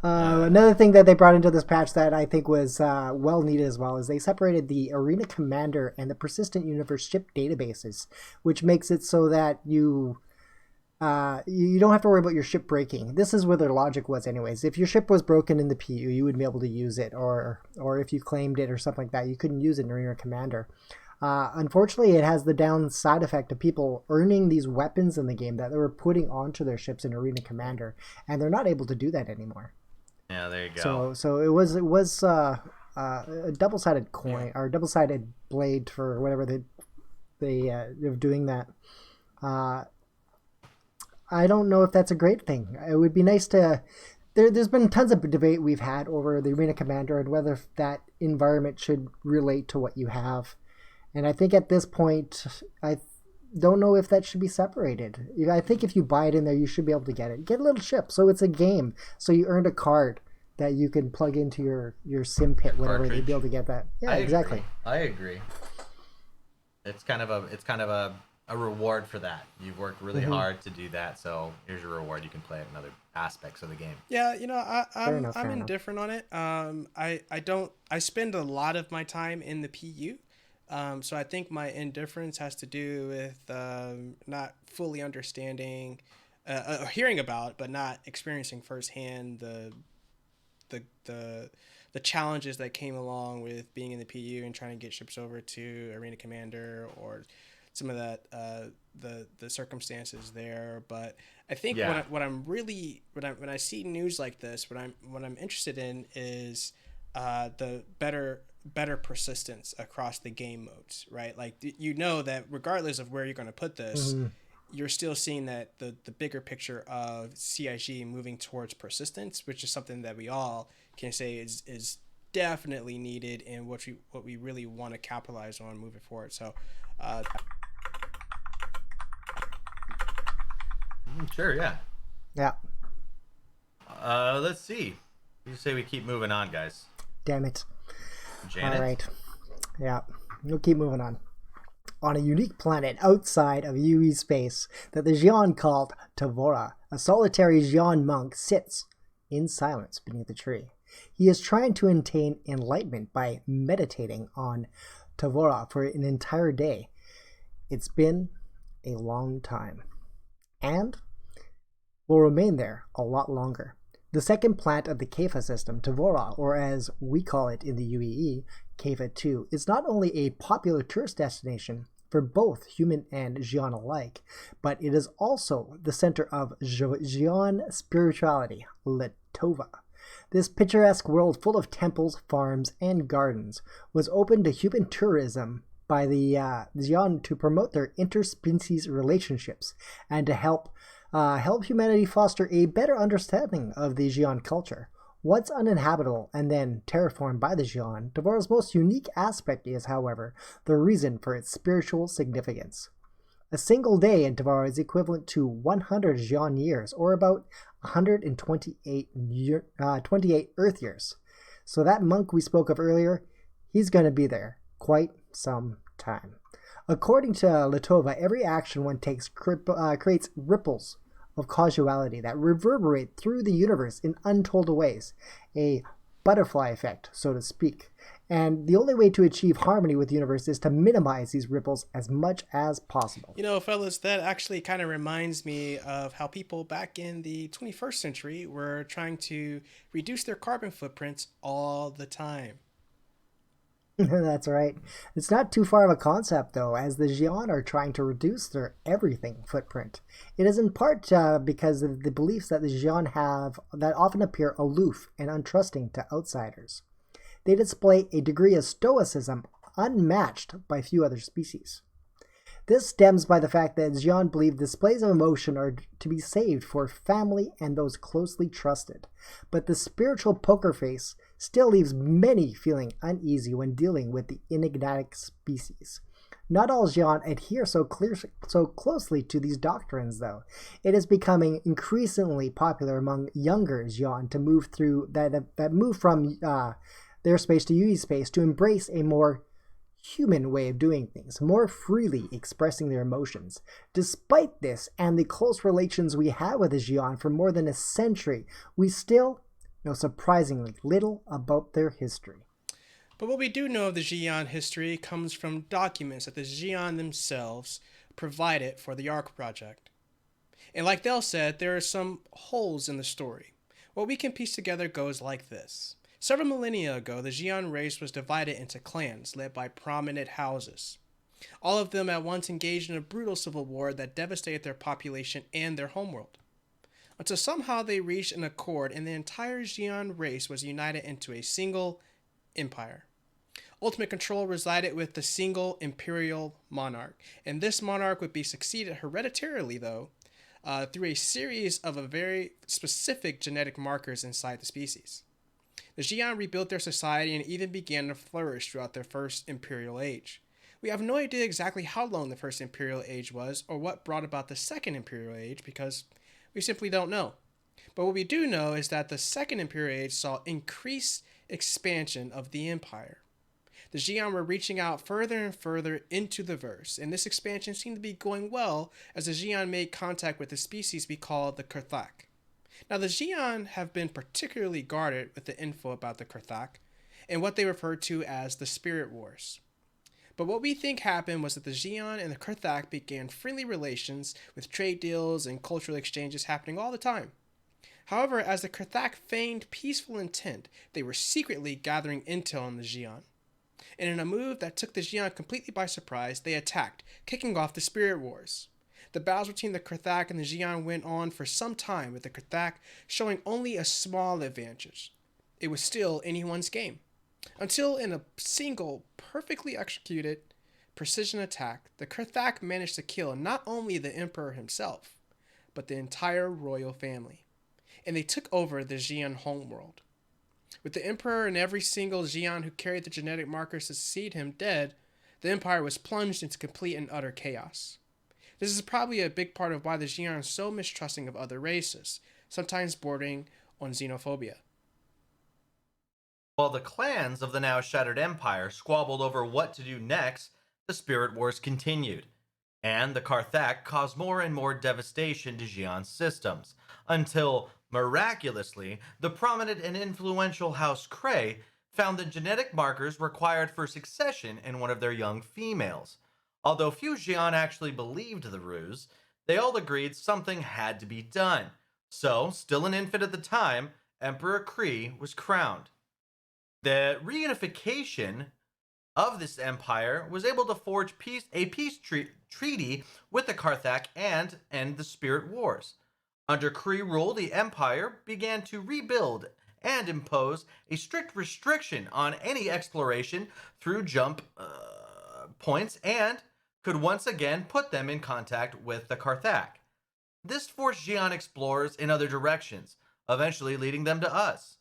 Another thing that they brought into this patch that I think was well needed as well is they separated the Arena Commander and the Persistent Universe ship databases, which makes it so that you don't have to worry about your ship breaking. This is where their logic was anyways. If your ship was broken in the PU, you wouldn't be able to use it, or if you claimed it or something like that, you couldn't use it in Arena Commander. Unfortunately, it has the downside effect of people earning these weapons in the game that they were putting onto their ships in Arena Commander, and they're not able to do that anymore. Yeah, there you go. So it was a double-sided coin or double-sided blade for whatever they're doing that. I don't know if that's a great thing. It would be nice to. There's been tons of debate we've had over the Arena Commander and whether that environment should relate to what you have. And I think at this point, I don't know if that should be separated. I think if you buy it in there, you should be able to get it. Get a little ship, so it's a game. So you earned a card that you can plug into your sim pit, whatever, you'd be able to get that. Yeah, exactly. I agree. It's kind of a reward for that. You've worked really hard to do that, so here's your reward. You can play it in other aspects of the game. Yeah, I'm indifferent on it. I spend a lot of my time in the PU. So I think my indifference has to do with not fully understanding, hearing about, but not experiencing firsthand the challenges that came along with being in the PU and trying to get ships over to Arena Commander, or some of that the circumstances there. But I think when I see news like this, what I'm interested in is the better persistence across the game modes, right? Like, you know that regardless of where you're going to put this, you're still seeing that the bigger picture of CIG moving towards persistence, which is something that we all can say is definitely needed and what we really want to capitalize on moving forward. So sure, yeah. Let's see. You say we keep moving on, guys. Damn it. Janet? All right. Yeah, we'll keep moving on. On a unique planet outside of UE space that the Xion called Tavora, a solitary Xion monk sits in silence beneath a tree. He is trying to attain enlightenment by meditating on Tavora for an entire day. It's been a long time, and will remain there a lot longer. The second planet of the Kepha system, Tavora, or as we call it in the UEE, Kepha 2, is not only a popular tourist destination for both human and Xion alike, but it is also the center of Xion spirituality, Letova. This picturesque world full of temples, farms, and gardens was open to human tourism by the Xion to promote their interspecies relationships and to help humanity foster a better understanding of the Xion culture. Once uninhabitable and then terraformed by the Xion, Tavora's most unique aspect is, however, the reason for its spiritual significance. A single day in Tavora is equivalent to 100 Xion years, or about 128 Earth years. So that monk we spoke of earlier, he's going to be there quite some time. According to Letova, every action one takes creates ripples of causality that reverberate through the universe in untold ways, a butterfly effect, so to speak. And the only way to achieve harmony with the universe is to minimize these ripples as much as possible. You know, fellas, that actually kind of reminds me of how people back in the 21st century were trying to reduce their carbon footprints all the time. That's right. It's not too far of a concept, though, as the Xion are trying to reduce their everything footprint. It is in part because of the beliefs that the Xion have that often appear aloof and untrusting to outsiders. They display a degree of stoicism unmatched by few other species. This stems by the fact that Xion believe displays of emotion are to be saved for family and those closely trusted. But the spiritual poker face still leaves many feeling uneasy when dealing with the enigmatic species. Not all Xion adhere so closely to these doctrines, though. It is becoming increasingly popular among younger Xion to move through that move from their space to UE space to embrace a more human way of doing things, more freely expressing their emotions. Despite this and the close relations we have with the Xi'an for more than a century, we still know surprisingly little about their history. But what we do know of the Xi'an history comes from documents that the Xi'an themselves provided for the Ark project. And like Dell said, there are some holes in the story. What we can piece together goes like this. Several millennia ago, the Xi'an race was divided into clans led by prominent houses. All of them at once engaged in a brutal civil war that devastated their population and their homeworld. Until somehow they reached an accord and the entire Xi'an race was united into a single empire. Ultimate control resided with the single imperial monarch, and this monarch would be succeeded hereditarily, though, through a series of a very specific genetic markers inside the species. The Xi'an rebuilt their society and even began to flourish throughout their first imperial age. We have no idea exactly how long the first imperial age was or what brought about the second imperial age because we simply don't know. But what we do know is that the second imperial age saw increased expansion of the empire. The Xi'an were reaching out further and further into the verse, and this expansion seemed to be going well as the Xi'an made contact with the species we call the Kurthak. Now, the Xi'an have been particularly guarded with the info about the Kurthak and what they refer to as the Spirit Wars. But what we think happened was that the Xi'an and the Kurthak began friendly relations with trade deals and cultural exchanges happening all the time. However, as the Kurthak feigned peaceful intent, they were secretly gathering intel on the Xi'an. And in a move that took the Xi'an completely by surprise, they attacked, kicking off the Spirit Wars. The battles between the Kurthak and the Xi'an went on for some time, with the Kurthak showing only a small advantage. It was still anyone's game. Until in a single, perfectly executed precision attack, the Kurthak managed to kill not only the Emperor himself, but the entire royal family. And they took over the Xi'an homeworld. With the Emperor and every single Xi'an who carried the genetic markers to succeed him dead, the Empire was plunged into complete and utter chaos. This is probably a big part of why the Xi'an are so mistrusting of other races, sometimes bordering on xenophobia. While the clans of the now shattered empire squabbled over what to do next, the Spirit Wars continued, and the Karthak caused more and more devastation to Xi'an systems, until, miraculously, the prominent and influential House Krei found the genetic markers required for succession in one of their young females. Although few Xi'an actually believed the ruse, they all agreed something had to be done. So, still an infant at the time, Emperor Kree was crowned. The reunification of this empire was able to forge a peace treaty with the Karthak and end the Spirit Wars. Under Kree rule, the empire began to rebuild and impose a strict restriction on any exploration through jump points and could once again put them in contact with the Karthak. This forced Xi'an explorers in other directions, eventually leading them to us.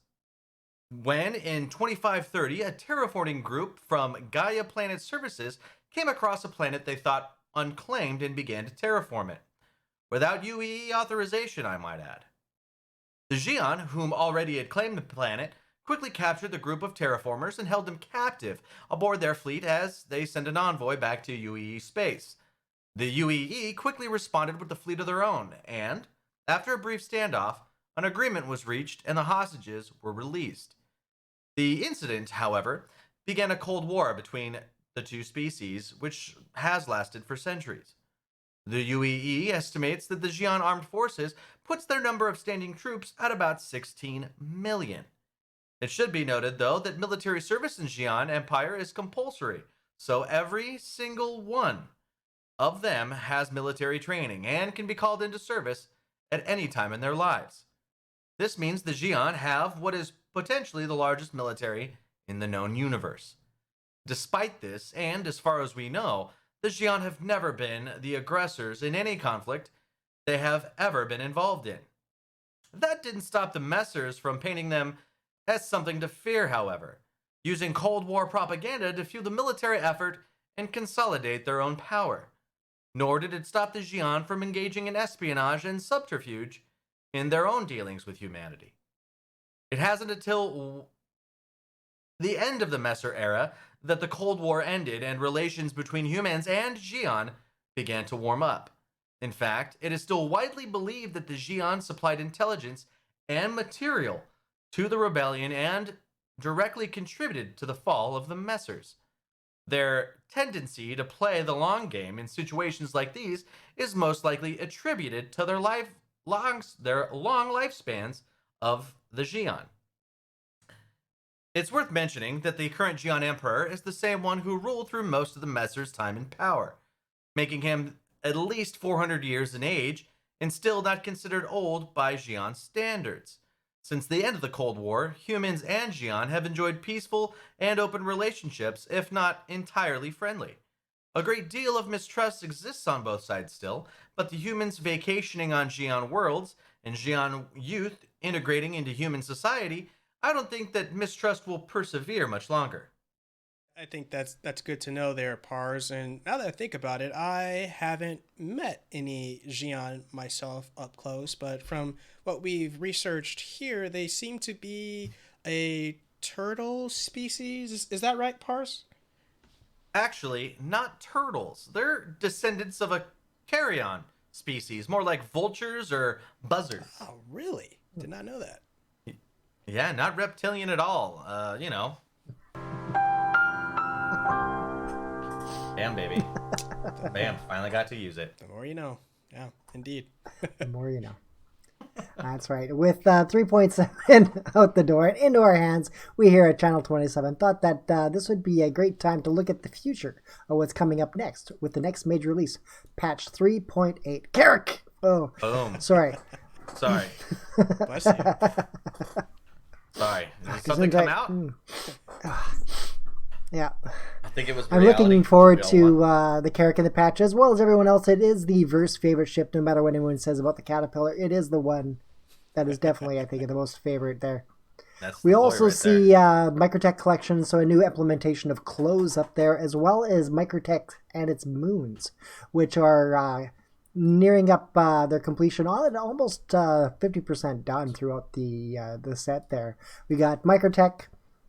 When, in 2530, a terraforming group from Gaia Planet Services came across a planet they thought unclaimed and began to terraform it. Without UEE authorization, I might add. The Xi'an, whom already had claimed the planet, quickly captured the group of terraformers and held them captive aboard their fleet as they sent an envoy back to UEE space. The UEE quickly responded with a fleet of their own, and, after a brief standoff, an agreement was reached and the hostages were released. The incident, however, began a cold war between the two species, which has lasted for centuries. The UEE estimates that the Xi'an armed forces puts their number of standing troops at about 16 million. It should be noted, though, that military service in Xi'an Empire is compulsory, so every single one of them has military training and can be called into service at any time in their lives. This means the Xi'an have what is potentially the largest military in the known universe. Despite this, and as far as we know, the Xi'an have never been the aggressors in any conflict they have ever been involved in. That didn't stop the Messers from painting them as something to fear, however, using Cold War propaganda to fuel the military effort and consolidate their own power. Nor did it stop the Xi'an from engaging in espionage and subterfuge in their own dealings with humanity. It hasn't until the end of the Messer era that the Cold War ended and relations between humans and Xi'an began to warm up. In fact, it is still widely believed that the Xi'an supplied intelligence and material to the rebellion and directly contributed to the fall of the Messers. Their tendency to play the long game in situations like these is most likely attributed to their long lifespans of the Xi'an. It's worth mentioning that the current Xi'an Emperor is the same one who ruled through most of the Messers' time in power, making him at least 400 years in age and still not considered old by Xi'an standards. Since the end of the Cold War, humans and Xi'an have enjoyed peaceful and open relationships, if not entirely friendly. A great deal of mistrust exists on both sides still, but the humans vacationing on Xi'an worlds and Xi'an youth integrating into human society, I don't think that mistrust will persevere much longer. I think that's good to know there, Pars. And now that I think about it, I haven't met any Xi'an myself up close, but from what we've researched here, they seem to be a turtle species. Is that right, Pars? Actually, not turtles. They're descendants of a carrion species, more like vultures or buzzards. Oh, really? Did not know that. Yeah, not reptilian at all. Bam, baby. Bam, finally got to use it. The more you know. Yeah, indeed. The more you know. That's right. With 3.7 out the door and into our hands, we here at Channel 27 thought that this would be a great time to look at the future of what's coming up next with the next major release, patch 3.8. Carrick! Oh, boom. Sorry. Sorry. Bless you. Sorry. Did something come out? Yeah. I think it was I'm looking forward to the Carrick and the Patch, as well as everyone else. It is the verse favorite ship, no matter what anyone says about the Caterpillar. It is the one that is definitely, I think, the most favorite there. We also see Microtech Collection, so a new implementation of clothes up there, as well as Microtech and its moons, which are nearing up their completion, almost 50% done throughout the set there. We got Microtech,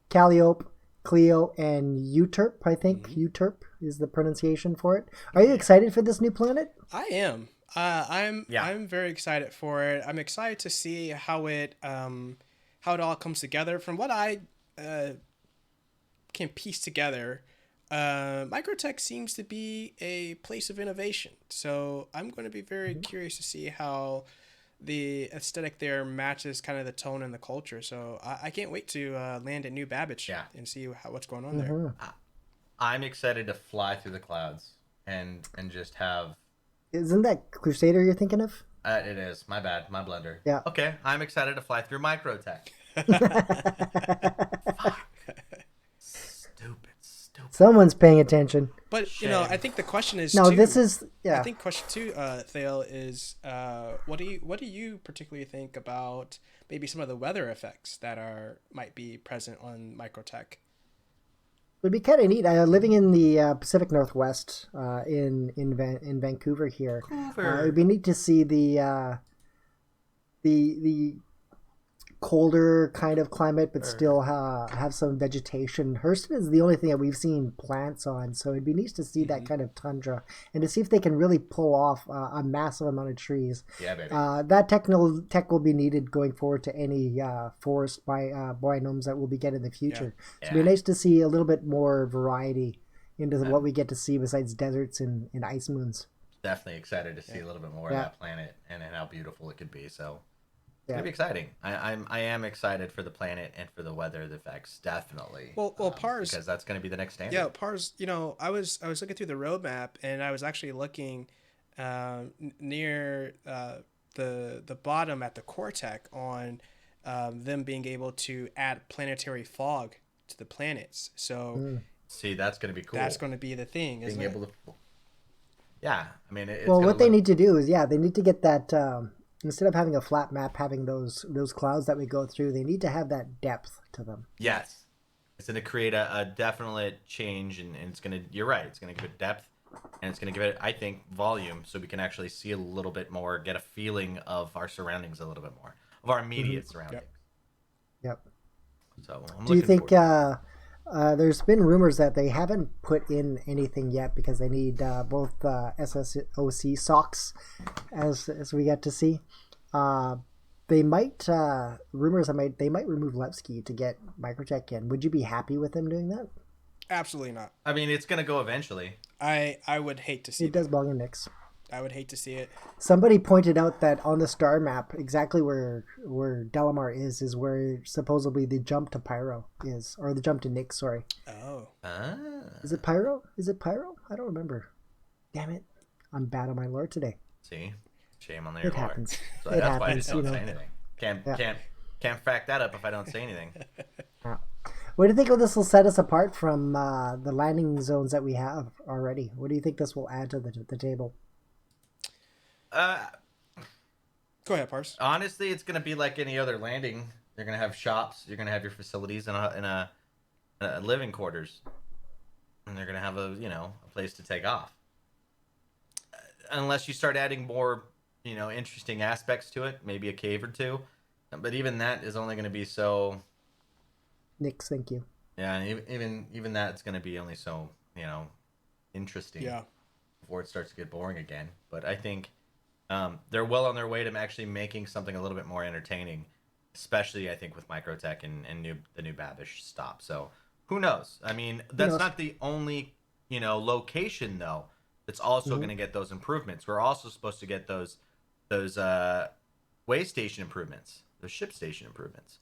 Calliope, Cleo, and Euterp. I think Euterp is the pronunciation for it. Are you excited for this new planet? I am. I'm very excited for it. I'm excited to see how it all comes together. From what I can piece together, Microtech seems to be a place of innovation. So I'm going to be very curious to see how the aesthetic there matches kind of the tone and the culture. So I can't wait to land at New Babbage and see what's going on there. I'm excited to fly through the clouds and just have... Isn't that Crusader you're thinking of? It is. My bad. My blunder. Yeah. Okay. I'm excited to fly through Microtech. Stupid. Someone's paying attention. But, I think the question is I think question two, Thale, is what do you particularly think about maybe some of the weather effects that might be present on Microtech? It would be kind of neat. Living in the Pacific Northwest, in Vancouver here, it would be neat to see the colder kind of climate, but still have some vegetation. Hurston is the only thing that we've seen plants on, so it'd be neat to see that kind of tundra and to see if they can really pull off a massive amount of trees. Yeah, baby. That tech will be needed going forward to any forest biomes that we'll be getting in the future. So it'd be nice to see a little bit more variety into what we get to see besides deserts and ice moons. Definitely excited to see a little bit more of that planet and how beautiful it could be. So it's gonna be exciting. I am excited for the planet and for the weather effects, definitely. Well, Pars, because that's gonna be the next standard. Yeah, Pars. I was looking through the roadmap, and I was actually looking near the bottom at the Cortec on them being able to add planetary fog to the planets. So see, that's gonna be cool. That's going to be the thing, isn't it? Yeah, I mean, what they need to do is they need to get that. Instead of having a flat map, having those clouds that we go through, they need to have that depth to them. Yes. It's going to create a definite change, and it's going to, you're right, it's going to give it depth, and it's going to give it, I think, volume, so we can actually see a little bit more, get a feeling of our surroundings a little bit more, of our immediate surroundings. Yep. So, do you think There's been rumors that they haven't put in anything yet because they need both SSOC socks, as we get to see. They might they might remove Levski to get Microtech in. Would you be happy with them doing that? Absolutely not. I mean, it's gonna go eventually. I would hate to see It does belong in Nyx. I would hate to see it. Somebody pointed out that on the star map, exactly where Delamar is where supposedly the jump to Pyro is, or the jump to Nyx. Sorry. Oh. Is it Pyro? I don't remember. Damn it! I'm bad on my lore today. See, shame on your It lore. happens. So It that's why I happens, just don't you know. say anything. Can't fact that up if I don't say anything. What do you think this will set us apart from the landing zones that we have already? What do you think this will add to the table? Go ahead, Pars. Honestly, it's gonna be like any other landing. You're gonna have shops. You're gonna have your facilities in a living quarters, and they're gonna have a place to take off. Unless you start adding more interesting aspects to it, maybe a cave or two, but even that is only gonna be so. Nyx, thank you. Yeah, and even that's gonna be only so interesting. Yeah. Before it starts to get boring again, but I think. They're well on their way to actually making something a little bit more entertaining, especially I think with Microtech and the new Babish stop. So who knows? I mean, that's not the only location though that's also going to get those improvements. We're also supposed to get those way station improvements, those ship station improvements,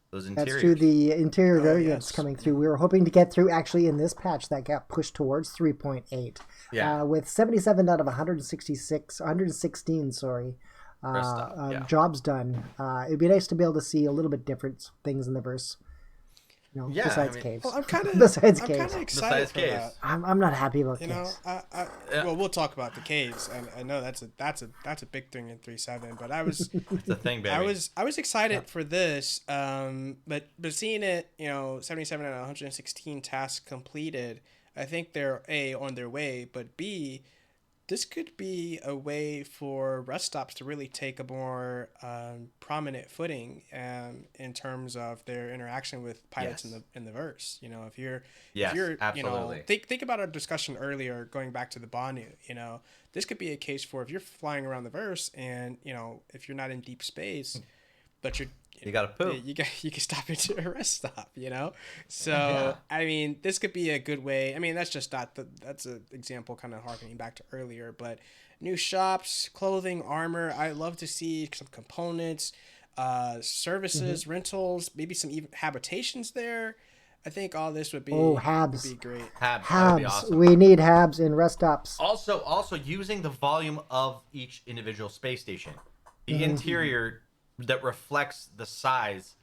those interiors. That's true. The interior variants coming through. We were hoping to get through actually in this patch that got pushed towards 3.8. Yeah. With 77 out of 116, jobs done. It'd be nice to be able to see a little bit different things in the verse. Besides caves. Well, I'm kind of besides I'm caves. kind of excited for that. I'm not happy about caves. Well, we'll talk about the caves, and I know that's a big thing in 3.7. But I was It's a thing, baby. I was excited for this, but seeing it, 77 out of 116 tasks completed, I think they're A, on their way, but B, this could be a way for rest stops to really take a more prominent footing in terms of their interaction with pilots in the verse. If you're absolutely. Think about our discussion earlier, going back to the Banu. This could be a case for if you're flying around the verse and if you're not in deep space, but you gotta poop. You can stop into a rest stop, So I mean, this could be a good way. I mean, that's just that's an example, kind of harkening back to earlier. But new shops, clothing, armor. I love to see some components, services, rentals, maybe some even habitations there. I think all this would be habs. Would be great. Habs. That would be awesome. We need habs in rest stops. Also using the volume of each individual space station, the interior that reflects the size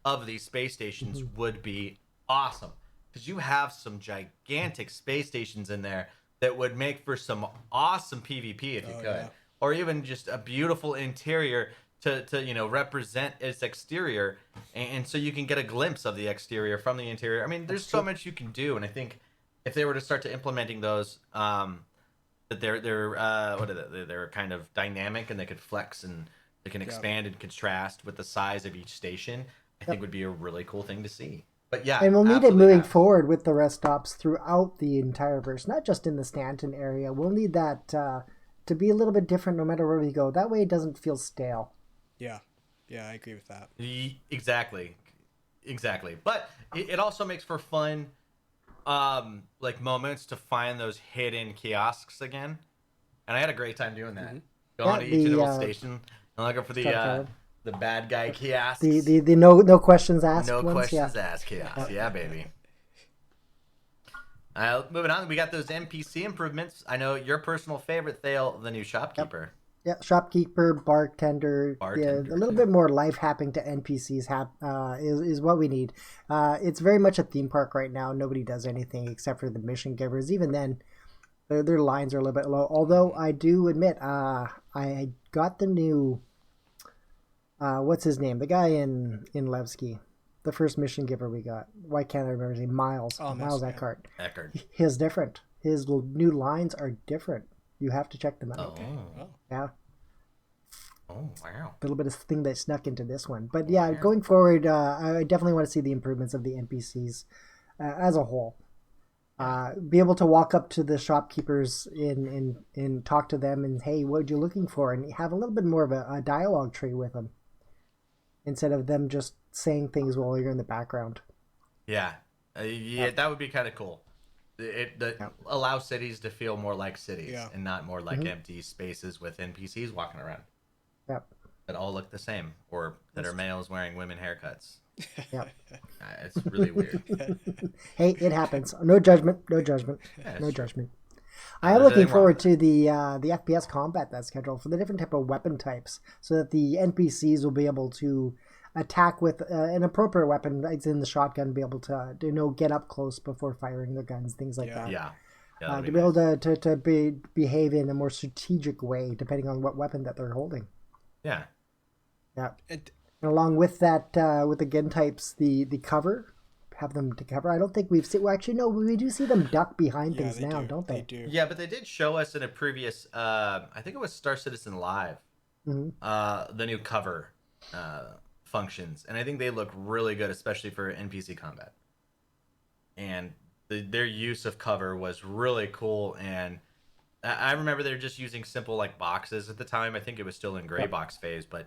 of these space stations would be awesome, because you have some gigantic space stations in there that would make for some awesome PvP if you could, or even just a beautiful interior to represent its exterior, and so you can get a glimpse of the exterior from the interior. I mean, there's so much you can do, and I think if they were to start to implementing those, that they're kind of dynamic and they could flex and they can expand and contrast with the size of each station, I think would be a really cool thing to see. But yeah, and we'll need it moving forward with the rest stops throughout the entire verse, not just in the Stanton area. We'll need that to be a little bit different no matter where we go. That way it doesn't feel stale. Yeah, I agree with that. Exactly. But it also makes for fun, moments to find those hidden kiosks again. And I had a great time doing that. Going to each little station and looking for the bad guy kiosks. The no questions asked. No ones, questions asked kiosks. Yeah, baby. Moving on, we got those NPC improvements. I know your personal favorite, Thale, the new shopkeeper. Yeah, shopkeeper, bartender. A little bit more life happening to NPCs is what we need. It's very much a theme park right now. Nobody does anything except for the mission givers. Even then, their lines are a little bit low. Although I do admit, I got the new. What's his name? The guy in Levski, the first mission giver we got. Why can't I remember his name? Miles Eckhart. His different. His new lines are different. You have to check them out. Yeah. Oh, wow. A little bit of thing that snuck into this one. But yeah, going forward, I definitely want to see the improvements of the NPCs. as a whole. Be able to walk up to the shopkeepers and talk to them and, hey, what are you looking for? And have a little bit more of a dialogue tree with them instead of them just saying things while you're in the background. Yeah. That would be kind of cool. Allow cities to feel more like cities and not more like empty spaces with NPCs walking around. Yep. That all look the same or that are males wearing women haircuts. Yep. It's really weird. Hey, it happens. No judgment. No judgment. Yeah, No true. judgment. I am looking forward to the FPS combat that's scheduled for the different type of weapon types, so that the NPCs will be able to attack with an appropriate weapon, like in the shotgun, be able to get up close before firing their guns, things like that. Yeah. To be able to behave in a more strategic way, depending on what weapon that they're holding. Yeah. Yeah. And along with that, with the gun types, the cover, have them to cover. I don't think we've seen. Well, actually, no, we do see them duck behind things now, don't they? They do. Yeah, but they did show us in a previous, I think it was Star Citizen Live, the new cover functions, and I think they look really good, especially for NPC combat. And their use of cover was really cool, and I remember they were just using simple like boxes at the time. I think it was still in gray box phase, but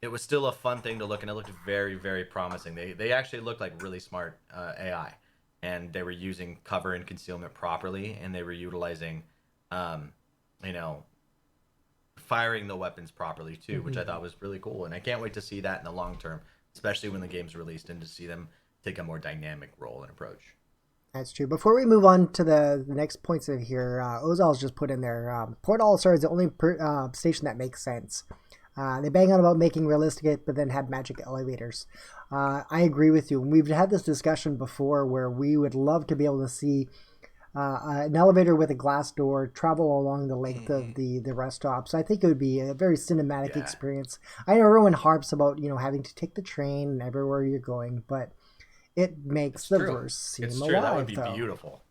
it was still a fun thing to look, and it looked very, very promising. They actually looked like really smart AI, and they were using cover and concealment properly, and they were utilizing, firing the weapons properly too, which I thought was really cool. And I can't wait to see that in the long term, especially when the game's released, and to see them take a more dynamic role and approach. That's true. Before we move on to the next points of here, Ozal's just put in there, Port All-Star is the only station that makes sense. They bang on about making realistic, but then have magic elevators. I agree with you. We've had this discussion before where we would love to be able to see an elevator with a glass door travel along the length of the rest stop. So I think it would be a very cinematic experience. I know everyone harps about having to take the train everywhere you're going, but it makes the verse seem alive. That would be beautiful.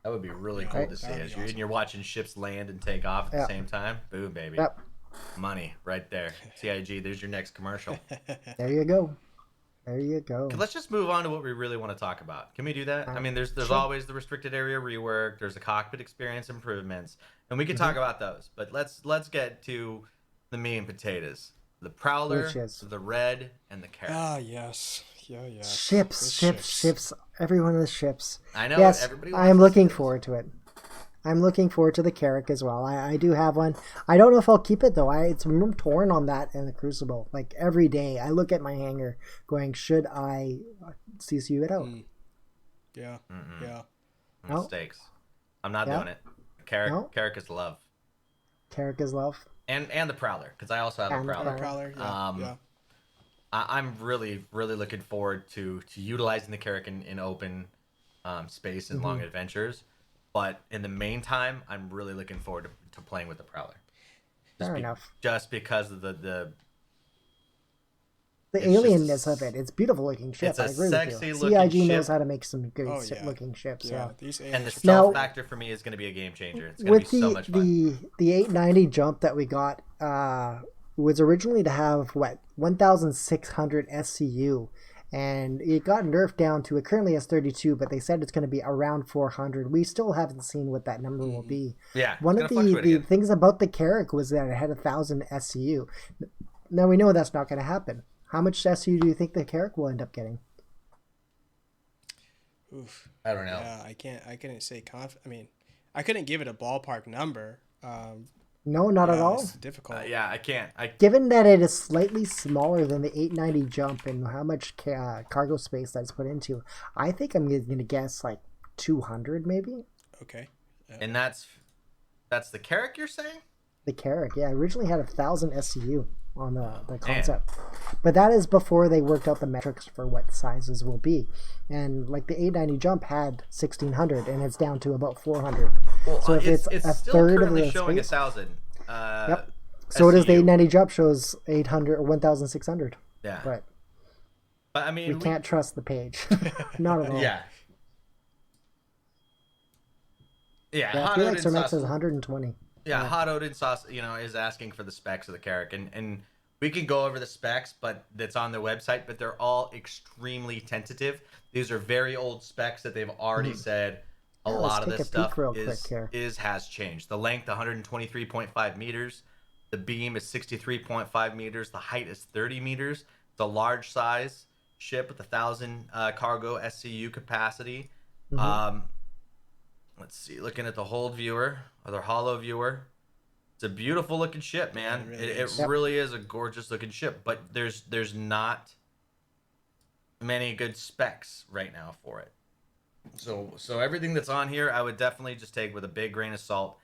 That would be really cool to see as you're watching ships land and take off at the same time. Boom, baby. Yep. Money right there. CIG, there's your next commercial. There you go. There you go. Let's just move on to what we really want to talk about. Can we do that? I mean, there's always the restricted area rework. There's the cockpit experience improvements, and we can talk about those. But let's get to the meat and potatoes: the Prowler, the Red, and the Carrot. Ah, yes. Yeah. Ships. Every one of the ships. I know. Yes, everybody. I am looking forward to it. I'm looking forward to the Carrack as well. I do have one. I don't know if I'll keep it though. I'm torn on that in the Crucible. Like every day, I look at my hangar, going, should I CCU it out? Yeah. Yeah. Mistakes. I'm not doing it. Carrack is love. Carrack is love. And the Prowler, because I also have a Prowler. Prowler. Yeah. I'm really, really looking forward to utilizing the Carrack in open space and long adventures. But in the meantime, I'm really looking forward to playing with the Prowler. Fair enough. Just because of the alienness of it. It's beautiful looking ship. I agree with you. CIG knows how to make some good looking ships. Yeah. And the stealth factor for me is going to be a game changer. It's going to be so much fun. The 890 jump that we got was originally to have 1,600 SCU. And it got nerfed down to, it currently has 32, but they said it's going to be around 400. We still haven't seen what that number will be. Yeah. One of the things about the Carrack was that it had 1,000 SCU. Now we know that's not going to happen. How much SCU do you think the Carrack will end up getting? Oof. I don't know. Yeah, I couldn't say I mean, I couldn't give it a ballpark number. No, not at all. It's difficult. Yeah, I can't. Given that it is slightly smaller than the 890 jump and how much cargo space that's put into, I think I'm going to guess like 200 maybe. Okay. And that's the Carrack you're saying? The Carrack, yeah. Originally had 1,000 SCU on the concept. But that is before they worked out the metrics for what sizes will be. And like the 890 jump had 1,600 and it's down to about 400. Well, so if it's a still third of the showing space, 1,000. Yep. So does the 890 jump shows 800 or 1,600. Yeah. But I mean, we can't trust the page. Not at all. Yeah. Yeah, Felix Remex says 120. Yeah, Hot Odin Sauce, is asking for the specs of the Carrack, and We can go over the specs, but that's on their website. But they're all extremely tentative. These are very old specs that they've already said a Yeah, lot of let's this take a peek stuff real quick here. has changed. The length 123.5 meters. The beam is 63.5 meters. The height is 30 meters. It's a large size ship with 1,000 cargo SCU capacity. Let's see, looking at the hold viewer or the hollow viewer. It's a beautiful looking ship, man. It really is a gorgeous looking ship, but there's not many good specs right now for it. So everything that's on here, I would definitely just take with a big grain of salt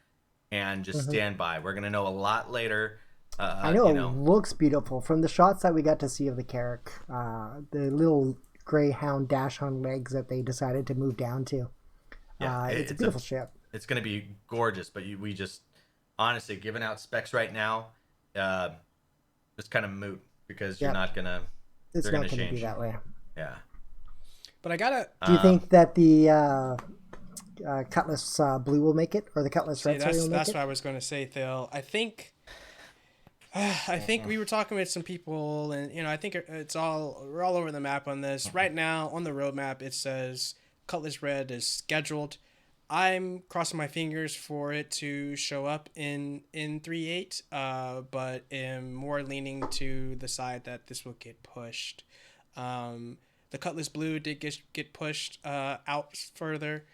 and just stand by. We're gonna know a lot later. I know, it looks beautiful from the shots that we got to see of the Carrack. The little Greyhound dash on legs that they decided to move down to. Yeah, it's a beautiful ship. It's gonna be gorgeous, but we just honestly giving out specs right now, it's kind of moot because you're not gonna. It's not gonna be that way. Yeah. But I gotta. Do you think that the Cutlass Blue will make it, or the Cutlass Red will make it? That's what I was going to say, Phil. I think we were talking with some people, and I think we're all over the map on this right now. On the roadmap, it says Cutlass Red is scheduled. I'm crossing my fingers for it to show up in 3.8, but am more leaning to the side that this will get pushed. The Cutlass Blue did get pushed out further,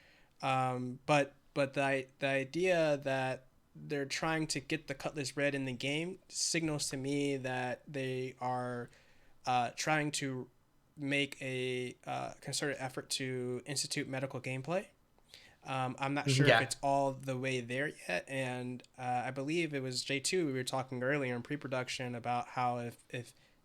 but the idea that they're trying to get the Cutlass Red in the game signals to me that they are trying to make a concerted effort to institute medical gameplay. I'm not sure if it's all the way there yet, and I believe it was J2 we were talking earlier in pre-production about how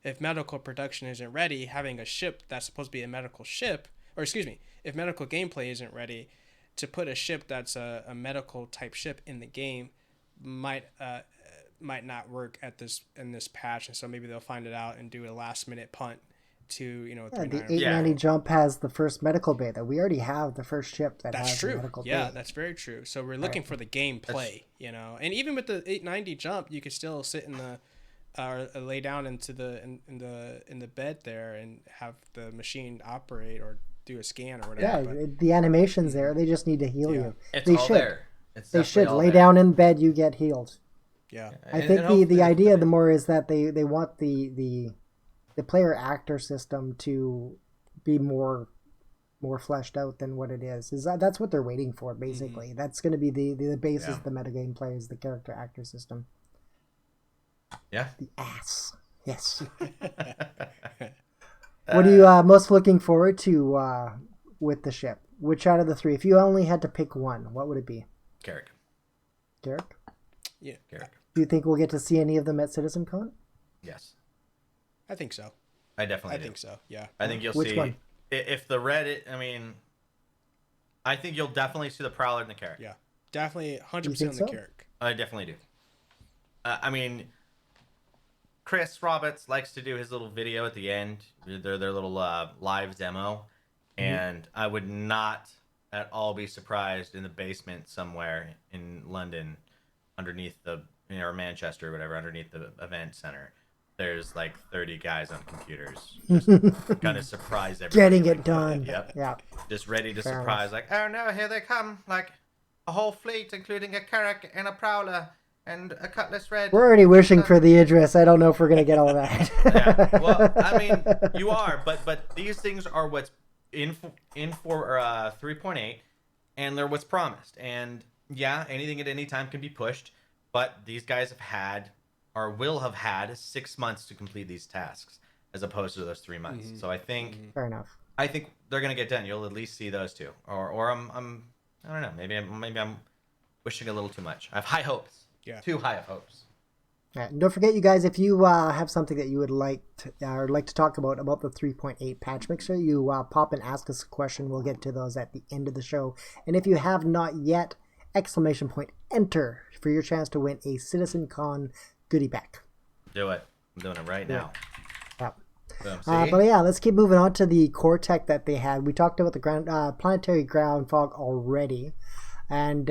if medical production isn't ready, having a ship that's supposed to be a medical ship, or excuse me, if medical gameplay isn't ready, to put a ship that's a medical type ship in the game might not work in this patch, and so maybe they'll find it out and do a last minute punt to the 890 jump has the first medical bay that we already have the first ship that has true. The medical bay. Yeah, that's very true. So we're looking for the gameplay, and even with the 890 jump, you could still sit in the lay down into in the bed there and have the machine operate or do a scan or whatever. Yeah, the animation's there. They just need to heal you. They should. They should lay down in bed. You get healed. Yeah, I think the idea the more is that they want the player actor system to be more fleshed out than what it is. That's what they're waiting for basically. That's going to be the basis of the metagame play is the character actor system. Yeah. The ass. Yes. What are you most looking forward to with the ship? Which out of the three? If you only had to pick one, what would it be? Carrack. Carrack? Yeah. Carrack. Do you think we'll get to see any of them at CitizenCon? Yes. I think so. I definitely do. think so. Yeah. I think you'll Which see. One? If the red, I think you'll definitely see the Prowler and the Carrack. Yeah. Definitely 100% on so? the Carrack. I definitely do. Chris Roberts likes to do his little video at the end, their little live demo, and I would not at all be surprised in the basement somewhere in London, underneath or Manchester or whatever, underneath the event center. There's like 30 guys on computers, just gonna surprise everybody. Getting it done. Yep. Yeah. Just ready to Fair surprise, like, oh no, here they come, like a whole fleet, including a Carrack and a Prowler and a Cutlass Red. We're already wishing for the Idris. I don't know if we're gonna get all that. Yeah. Well, you are, but these things are what's in for 3.8, and they're what's promised. And yeah, anything at any time can be pushed, but these guys have had or will have had 6 months to complete these tasks as opposed to those 3 months. So I think Fair enough. I think they're gonna get done. You'll at least see those two, or I'm I don't know. Maybe I'm wishing a little too much. I have high hopes. Yeah. Too high of hopes. Yeah, and don't forget, you guys, if you have something that you would like to talk about the 3.8 patch, make sure you pop and ask us a question. We'll get to those at the end of the show. And if you have not yet, ! Enter for your chance to win a CitizenCon goodie pack. Do it. I'm doing it right now. Yep. Boom. But yeah, let's keep moving on to the core tech that they had. We talked about the planetary ground fog already. And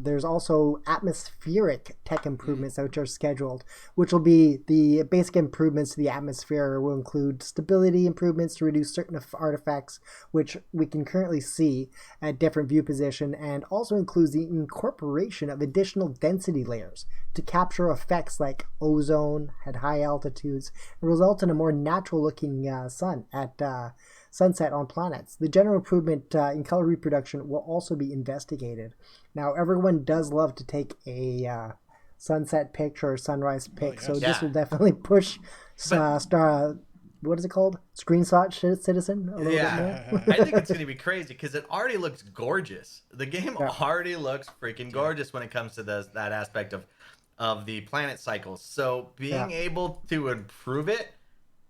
there's also atmospheric tech improvements which are scheduled, which will be the basic improvements to the atmosphere will include stability improvements to reduce certain artifacts, which we can currently see at different view position, and also includes the incorporation of additional density layers to capture effects like ozone at high altitudes and result in a more natural looking sun at sunset on planets. The general improvement in color reproduction will also be investigated. Now, everyone does love to take a sunset picture or sunrise pic, so this will definitely push what is it called? Screenshot Citizen a little bit more. I think it's going to be crazy because it already looks gorgeous. The game already looks freaking gorgeous when it comes to that aspect of the planet cycles. So being able to improve it,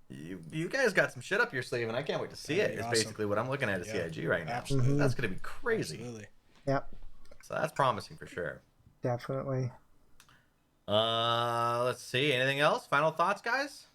you guys got some shit up your sleeve, and I can't wait to see it. It's basically what I'm looking at CIG right now. Absolutely. That's going to be crazy. Absolutely. Yep. So that's promising for sure. Definitely. Let's see. Anything else? Final thoughts, guys?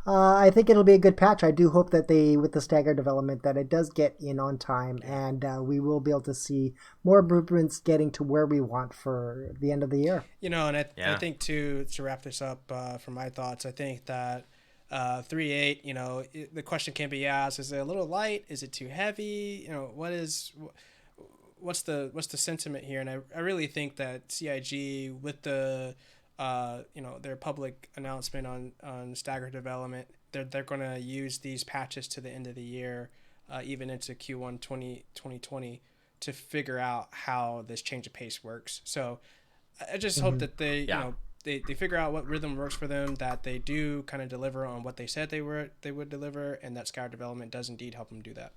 I think it'll be a good patch. I do hope that with the staggered development, that it does get in on time, and we will be able to see more improvements getting to where we want for the end of the year. And I think to wrap this up from my thoughts, I think that 3.8, the question can be asked: is it a little light? Is it too heavy? What's the sentiment here? And I really think that CIG with the their public announcement on staggered development, they're going to use these patches to the end of the year, even into Q1 2020, to figure out how this change of pace works. So I just hope that they figure out what rhythm works for them, that they do kind of deliver on what they said they would deliver, and that staggered development does indeed help them do that.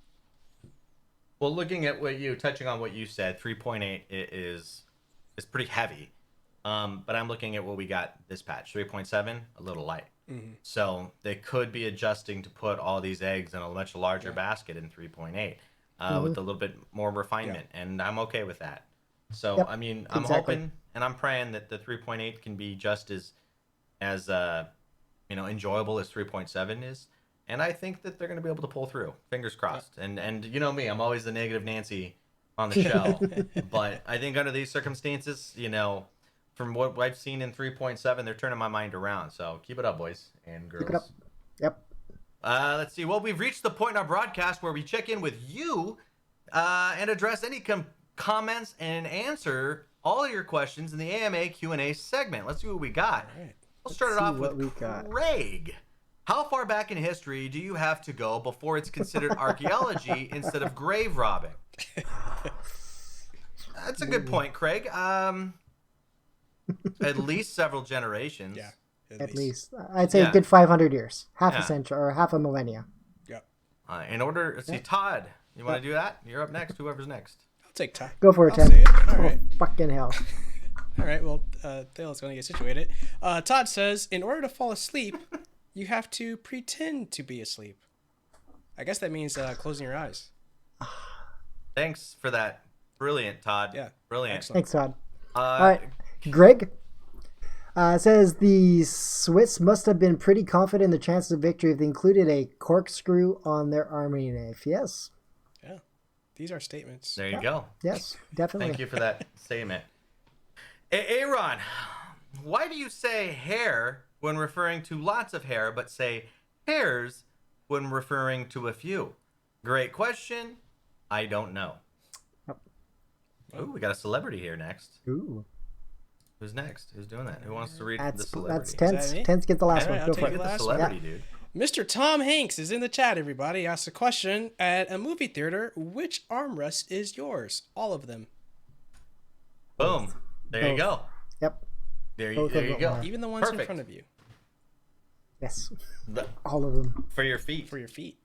Well, touching on what you said, 3.8 is pretty heavy. But I'm looking at what we got this patch, 3.7, a little light. Mm-hmm. So they could be adjusting to put all these eggs in a much larger basket in 3.8 with a little bit more refinement, and I'm okay with that. So, I mean, I'm hoping and I'm praying that the 3.8 can be just as enjoyable as 3.7 is. And I think that they're going to be able to pull through. Fingers crossed. And you know me, I'm always the negative Nancy on the show. But I think under these circumstances, from what I've seen in 3.7, they're turning my mind around. So keep it up, boys and girls. Keep it up. Yep. Let's see. Well, we've reached the point in our broadcast where we check in with you and address any comments and answer all your questions in the AMA Q&A segment. Let's see what we got. All right. Let's start it off with Craig. How far back in history do you have to go before it's considered archaeology instead of grave robbing? That's a good point, Craig. At least several generations. Yeah, at least. I'd say a good 500 years, half a century or half a millennia. Yep. Let's see, Todd, you want to do that? You're up next. Whoever's next. I'll take Todd. Go for it, I'll Ted. say it. All right. Fucking hell. All right. Well, Dale's going to get situated. Todd says, in order to fall asleep, you have to pretend to be asleep. I guess that means closing your eyes. Thanks for that. Brilliant, Todd. Yeah. Brilliant. Excellent. Thanks, Todd. All right. Greg says the Swiss must have been pretty confident in the chances of victory if they included a corkscrew on their army knife. Yes. Yeah. These are statements. There you go. Yes, definitely. Thank you for that statement. Aaron, why do you say hair when referring to lots of hair, but say hairs when referring to a few? Great question. I don't know. Ooh, we got a celebrity here next. Ooh. Who's next? Who's doing that? Who wants to read the celebrity? That's Tense. Tense, get the last one. I'll Go take for it. the last celebrity, dude. Mr. Tom Hanks is in the chat, everybody. Asked a question. At a movie theater, which armrest is yours? All of them. Boom. There you go. Yep. There you go. Even the ones in front of you. Yes. All of them. For your feet. For your feet.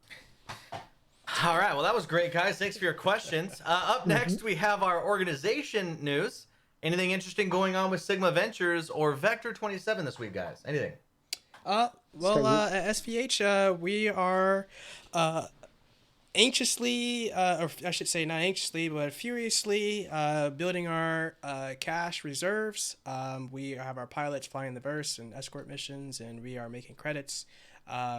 All right. Well, that was great, guys. Thanks for your questions. Up next, we have our organization news. Anything interesting going on with Sigma Ventures or Vector 27 this week, guys? Anything? At SVH, we are anxiously, or I should say not anxiously, but furiously building our cash reserves. We have our pilots flying the bursts and escort missions, and we are making credits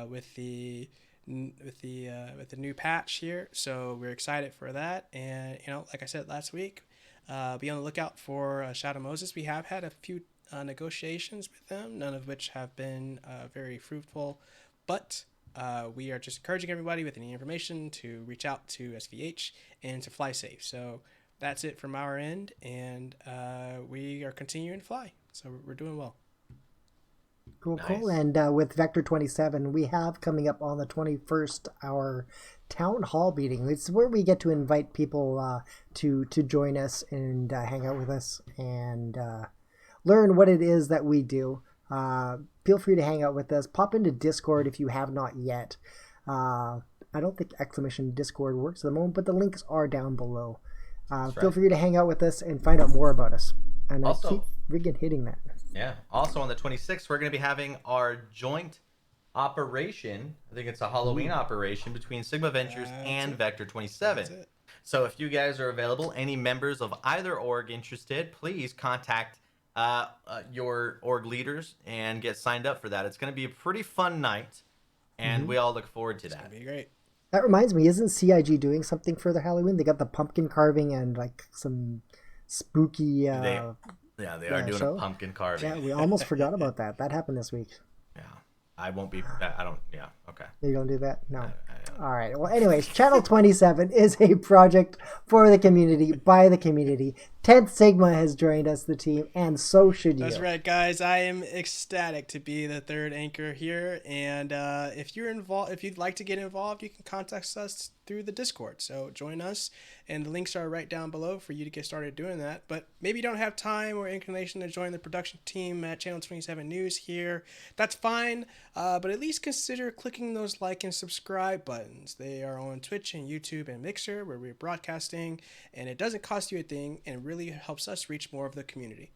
with the with the new patch here. So we're excited for that. And like I said last week, be on the lookout for Shadow Moses. We have had a few negotiations with them, none of which have been very fruitful, but we are just encouraging everybody with any information to reach out to SVH and to fly safe. So that's it from our end, and we are continuing to fly. So we're doing well. Cool, Nice. cool. And with Vector 27, we have coming up on the 21st our town hall meeting. It's where we get to invite people to join us and hang out with us and learn what it is that we do. Feel free to hang out with us. Pop into Discord if you have not yet. I don't think !Discord works at the moment, but the links are down below. Feel free to hang out with us and find out more about us. And Also- I keep friggin' hitting that. Yeah. Also on the 26th, we're going to be having our joint operation. I think it's a Halloween operation between Sigma Ventures and Vector 27. That's it. So if you guys are available, any members of either org interested, please contact your org leaders and get signed up for that. It's going to be a pretty fun night, and we all look forward to that. That'd be great. That reminds me, isn't CIG doing something for the Halloween? They got the pumpkin carving and like some spooky. They are doing show? a pumpkin carving. Yeah, we almost forgot about that. That happened this week. Yeah. I won't be. I don't. Yeah. Okay. You don't do that? No. All right. Well, anyways, Channel 27 is a project for the community, by the community. 10th Sigma has joined us, the team, and so should you. That's right, guys. I am ecstatic to be the third anchor here. And if you're involved, if you'd like to get involved, you can contact us through the Discord. So join us, and the links are right down below for you to get started doing that. But maybe you don't have time or inclination to join the production team at Channel 27 News here. That's fine. But at least consider clicking those like and subscribe buttons. They are on Twitch and YouTube and Mixer, where we're broadcasting, and it doesn't cost you a thing, and really helps us reach more of the community.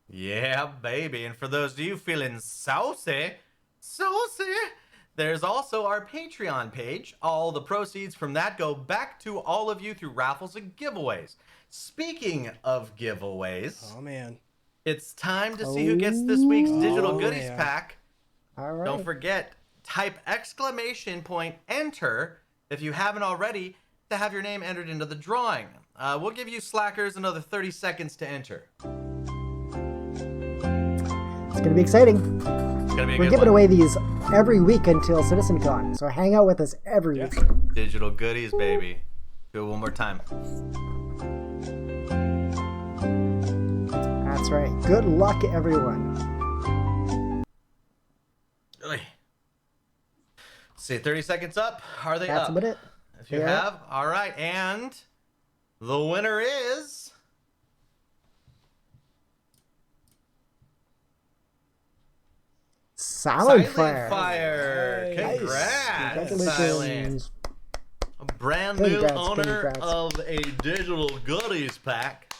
Yeah, baby. And for those of you feeling saucy, there's also our Patreon page. All the proceeds from that go back to all of you through raffles and giveaways. Speaking of giveaways, Oh, man. it's time to see who gets this week's digital Oh, goodies yeah. pack. All right. Don't forget, type !enter if you haven't already to have your name entered into the drawing. We'll give you slackers another 30 seconds to enter. It's going to be exciting. It's gonna be a We're good giving one. away these every week until CitizenCon. So hang out with us every week. Digital goodies, baby. Do it one more time. That's right. Good luck, everyone. Oy. See, 30 seconds up. Are they That's up? about it. If you Yeah. have, all right. And the winner is Silent Fire. Fire. Nice. Congrats, Silent. Congratulations. A brand new Congrats, owner congrats. of a digital goodies pack.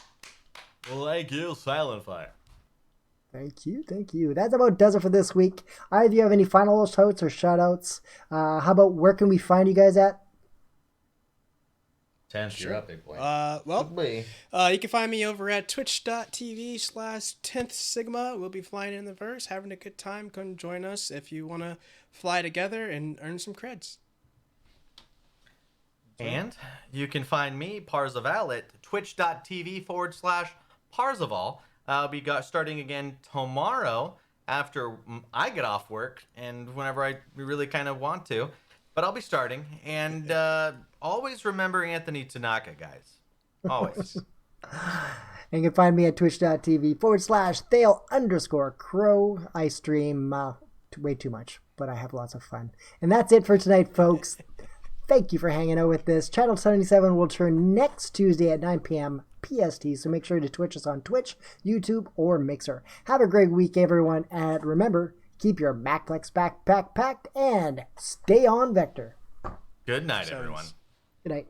Thank you, Silent Fire. Thank you, thank you. That about does it for this week. Either of you have any final shouts or shout outs? How about where can we find you guys at? Tense, you're up, big boy. You can find me over at twitch.tv/10th Sigma. We'll be flying in the verse, having a good time. Come join us if you want to fly together and earn some creds. And you can find me, Parzival, at twitch.tv/Parzival. I'll be starting again tomorrow after I get off work and whenever I really kind of want to. But I'll be starting. And always remember Anthony Tanaka, guys. Always. And you can find me at twitch.tv/Thale_Crow. I stream way too much, but I have lots of fun. And that's it for tonight, folks. Thank you for hanging out with this. Channel 77 will turn next Tuesday at 9 p.m. PST, so make sure to Twitch us on Twitch, YouTube, or Mixer. Have a great week, everyone, and remember, keep your Macplex backpack packed and stay on Vector. Good night, everyone. Good night.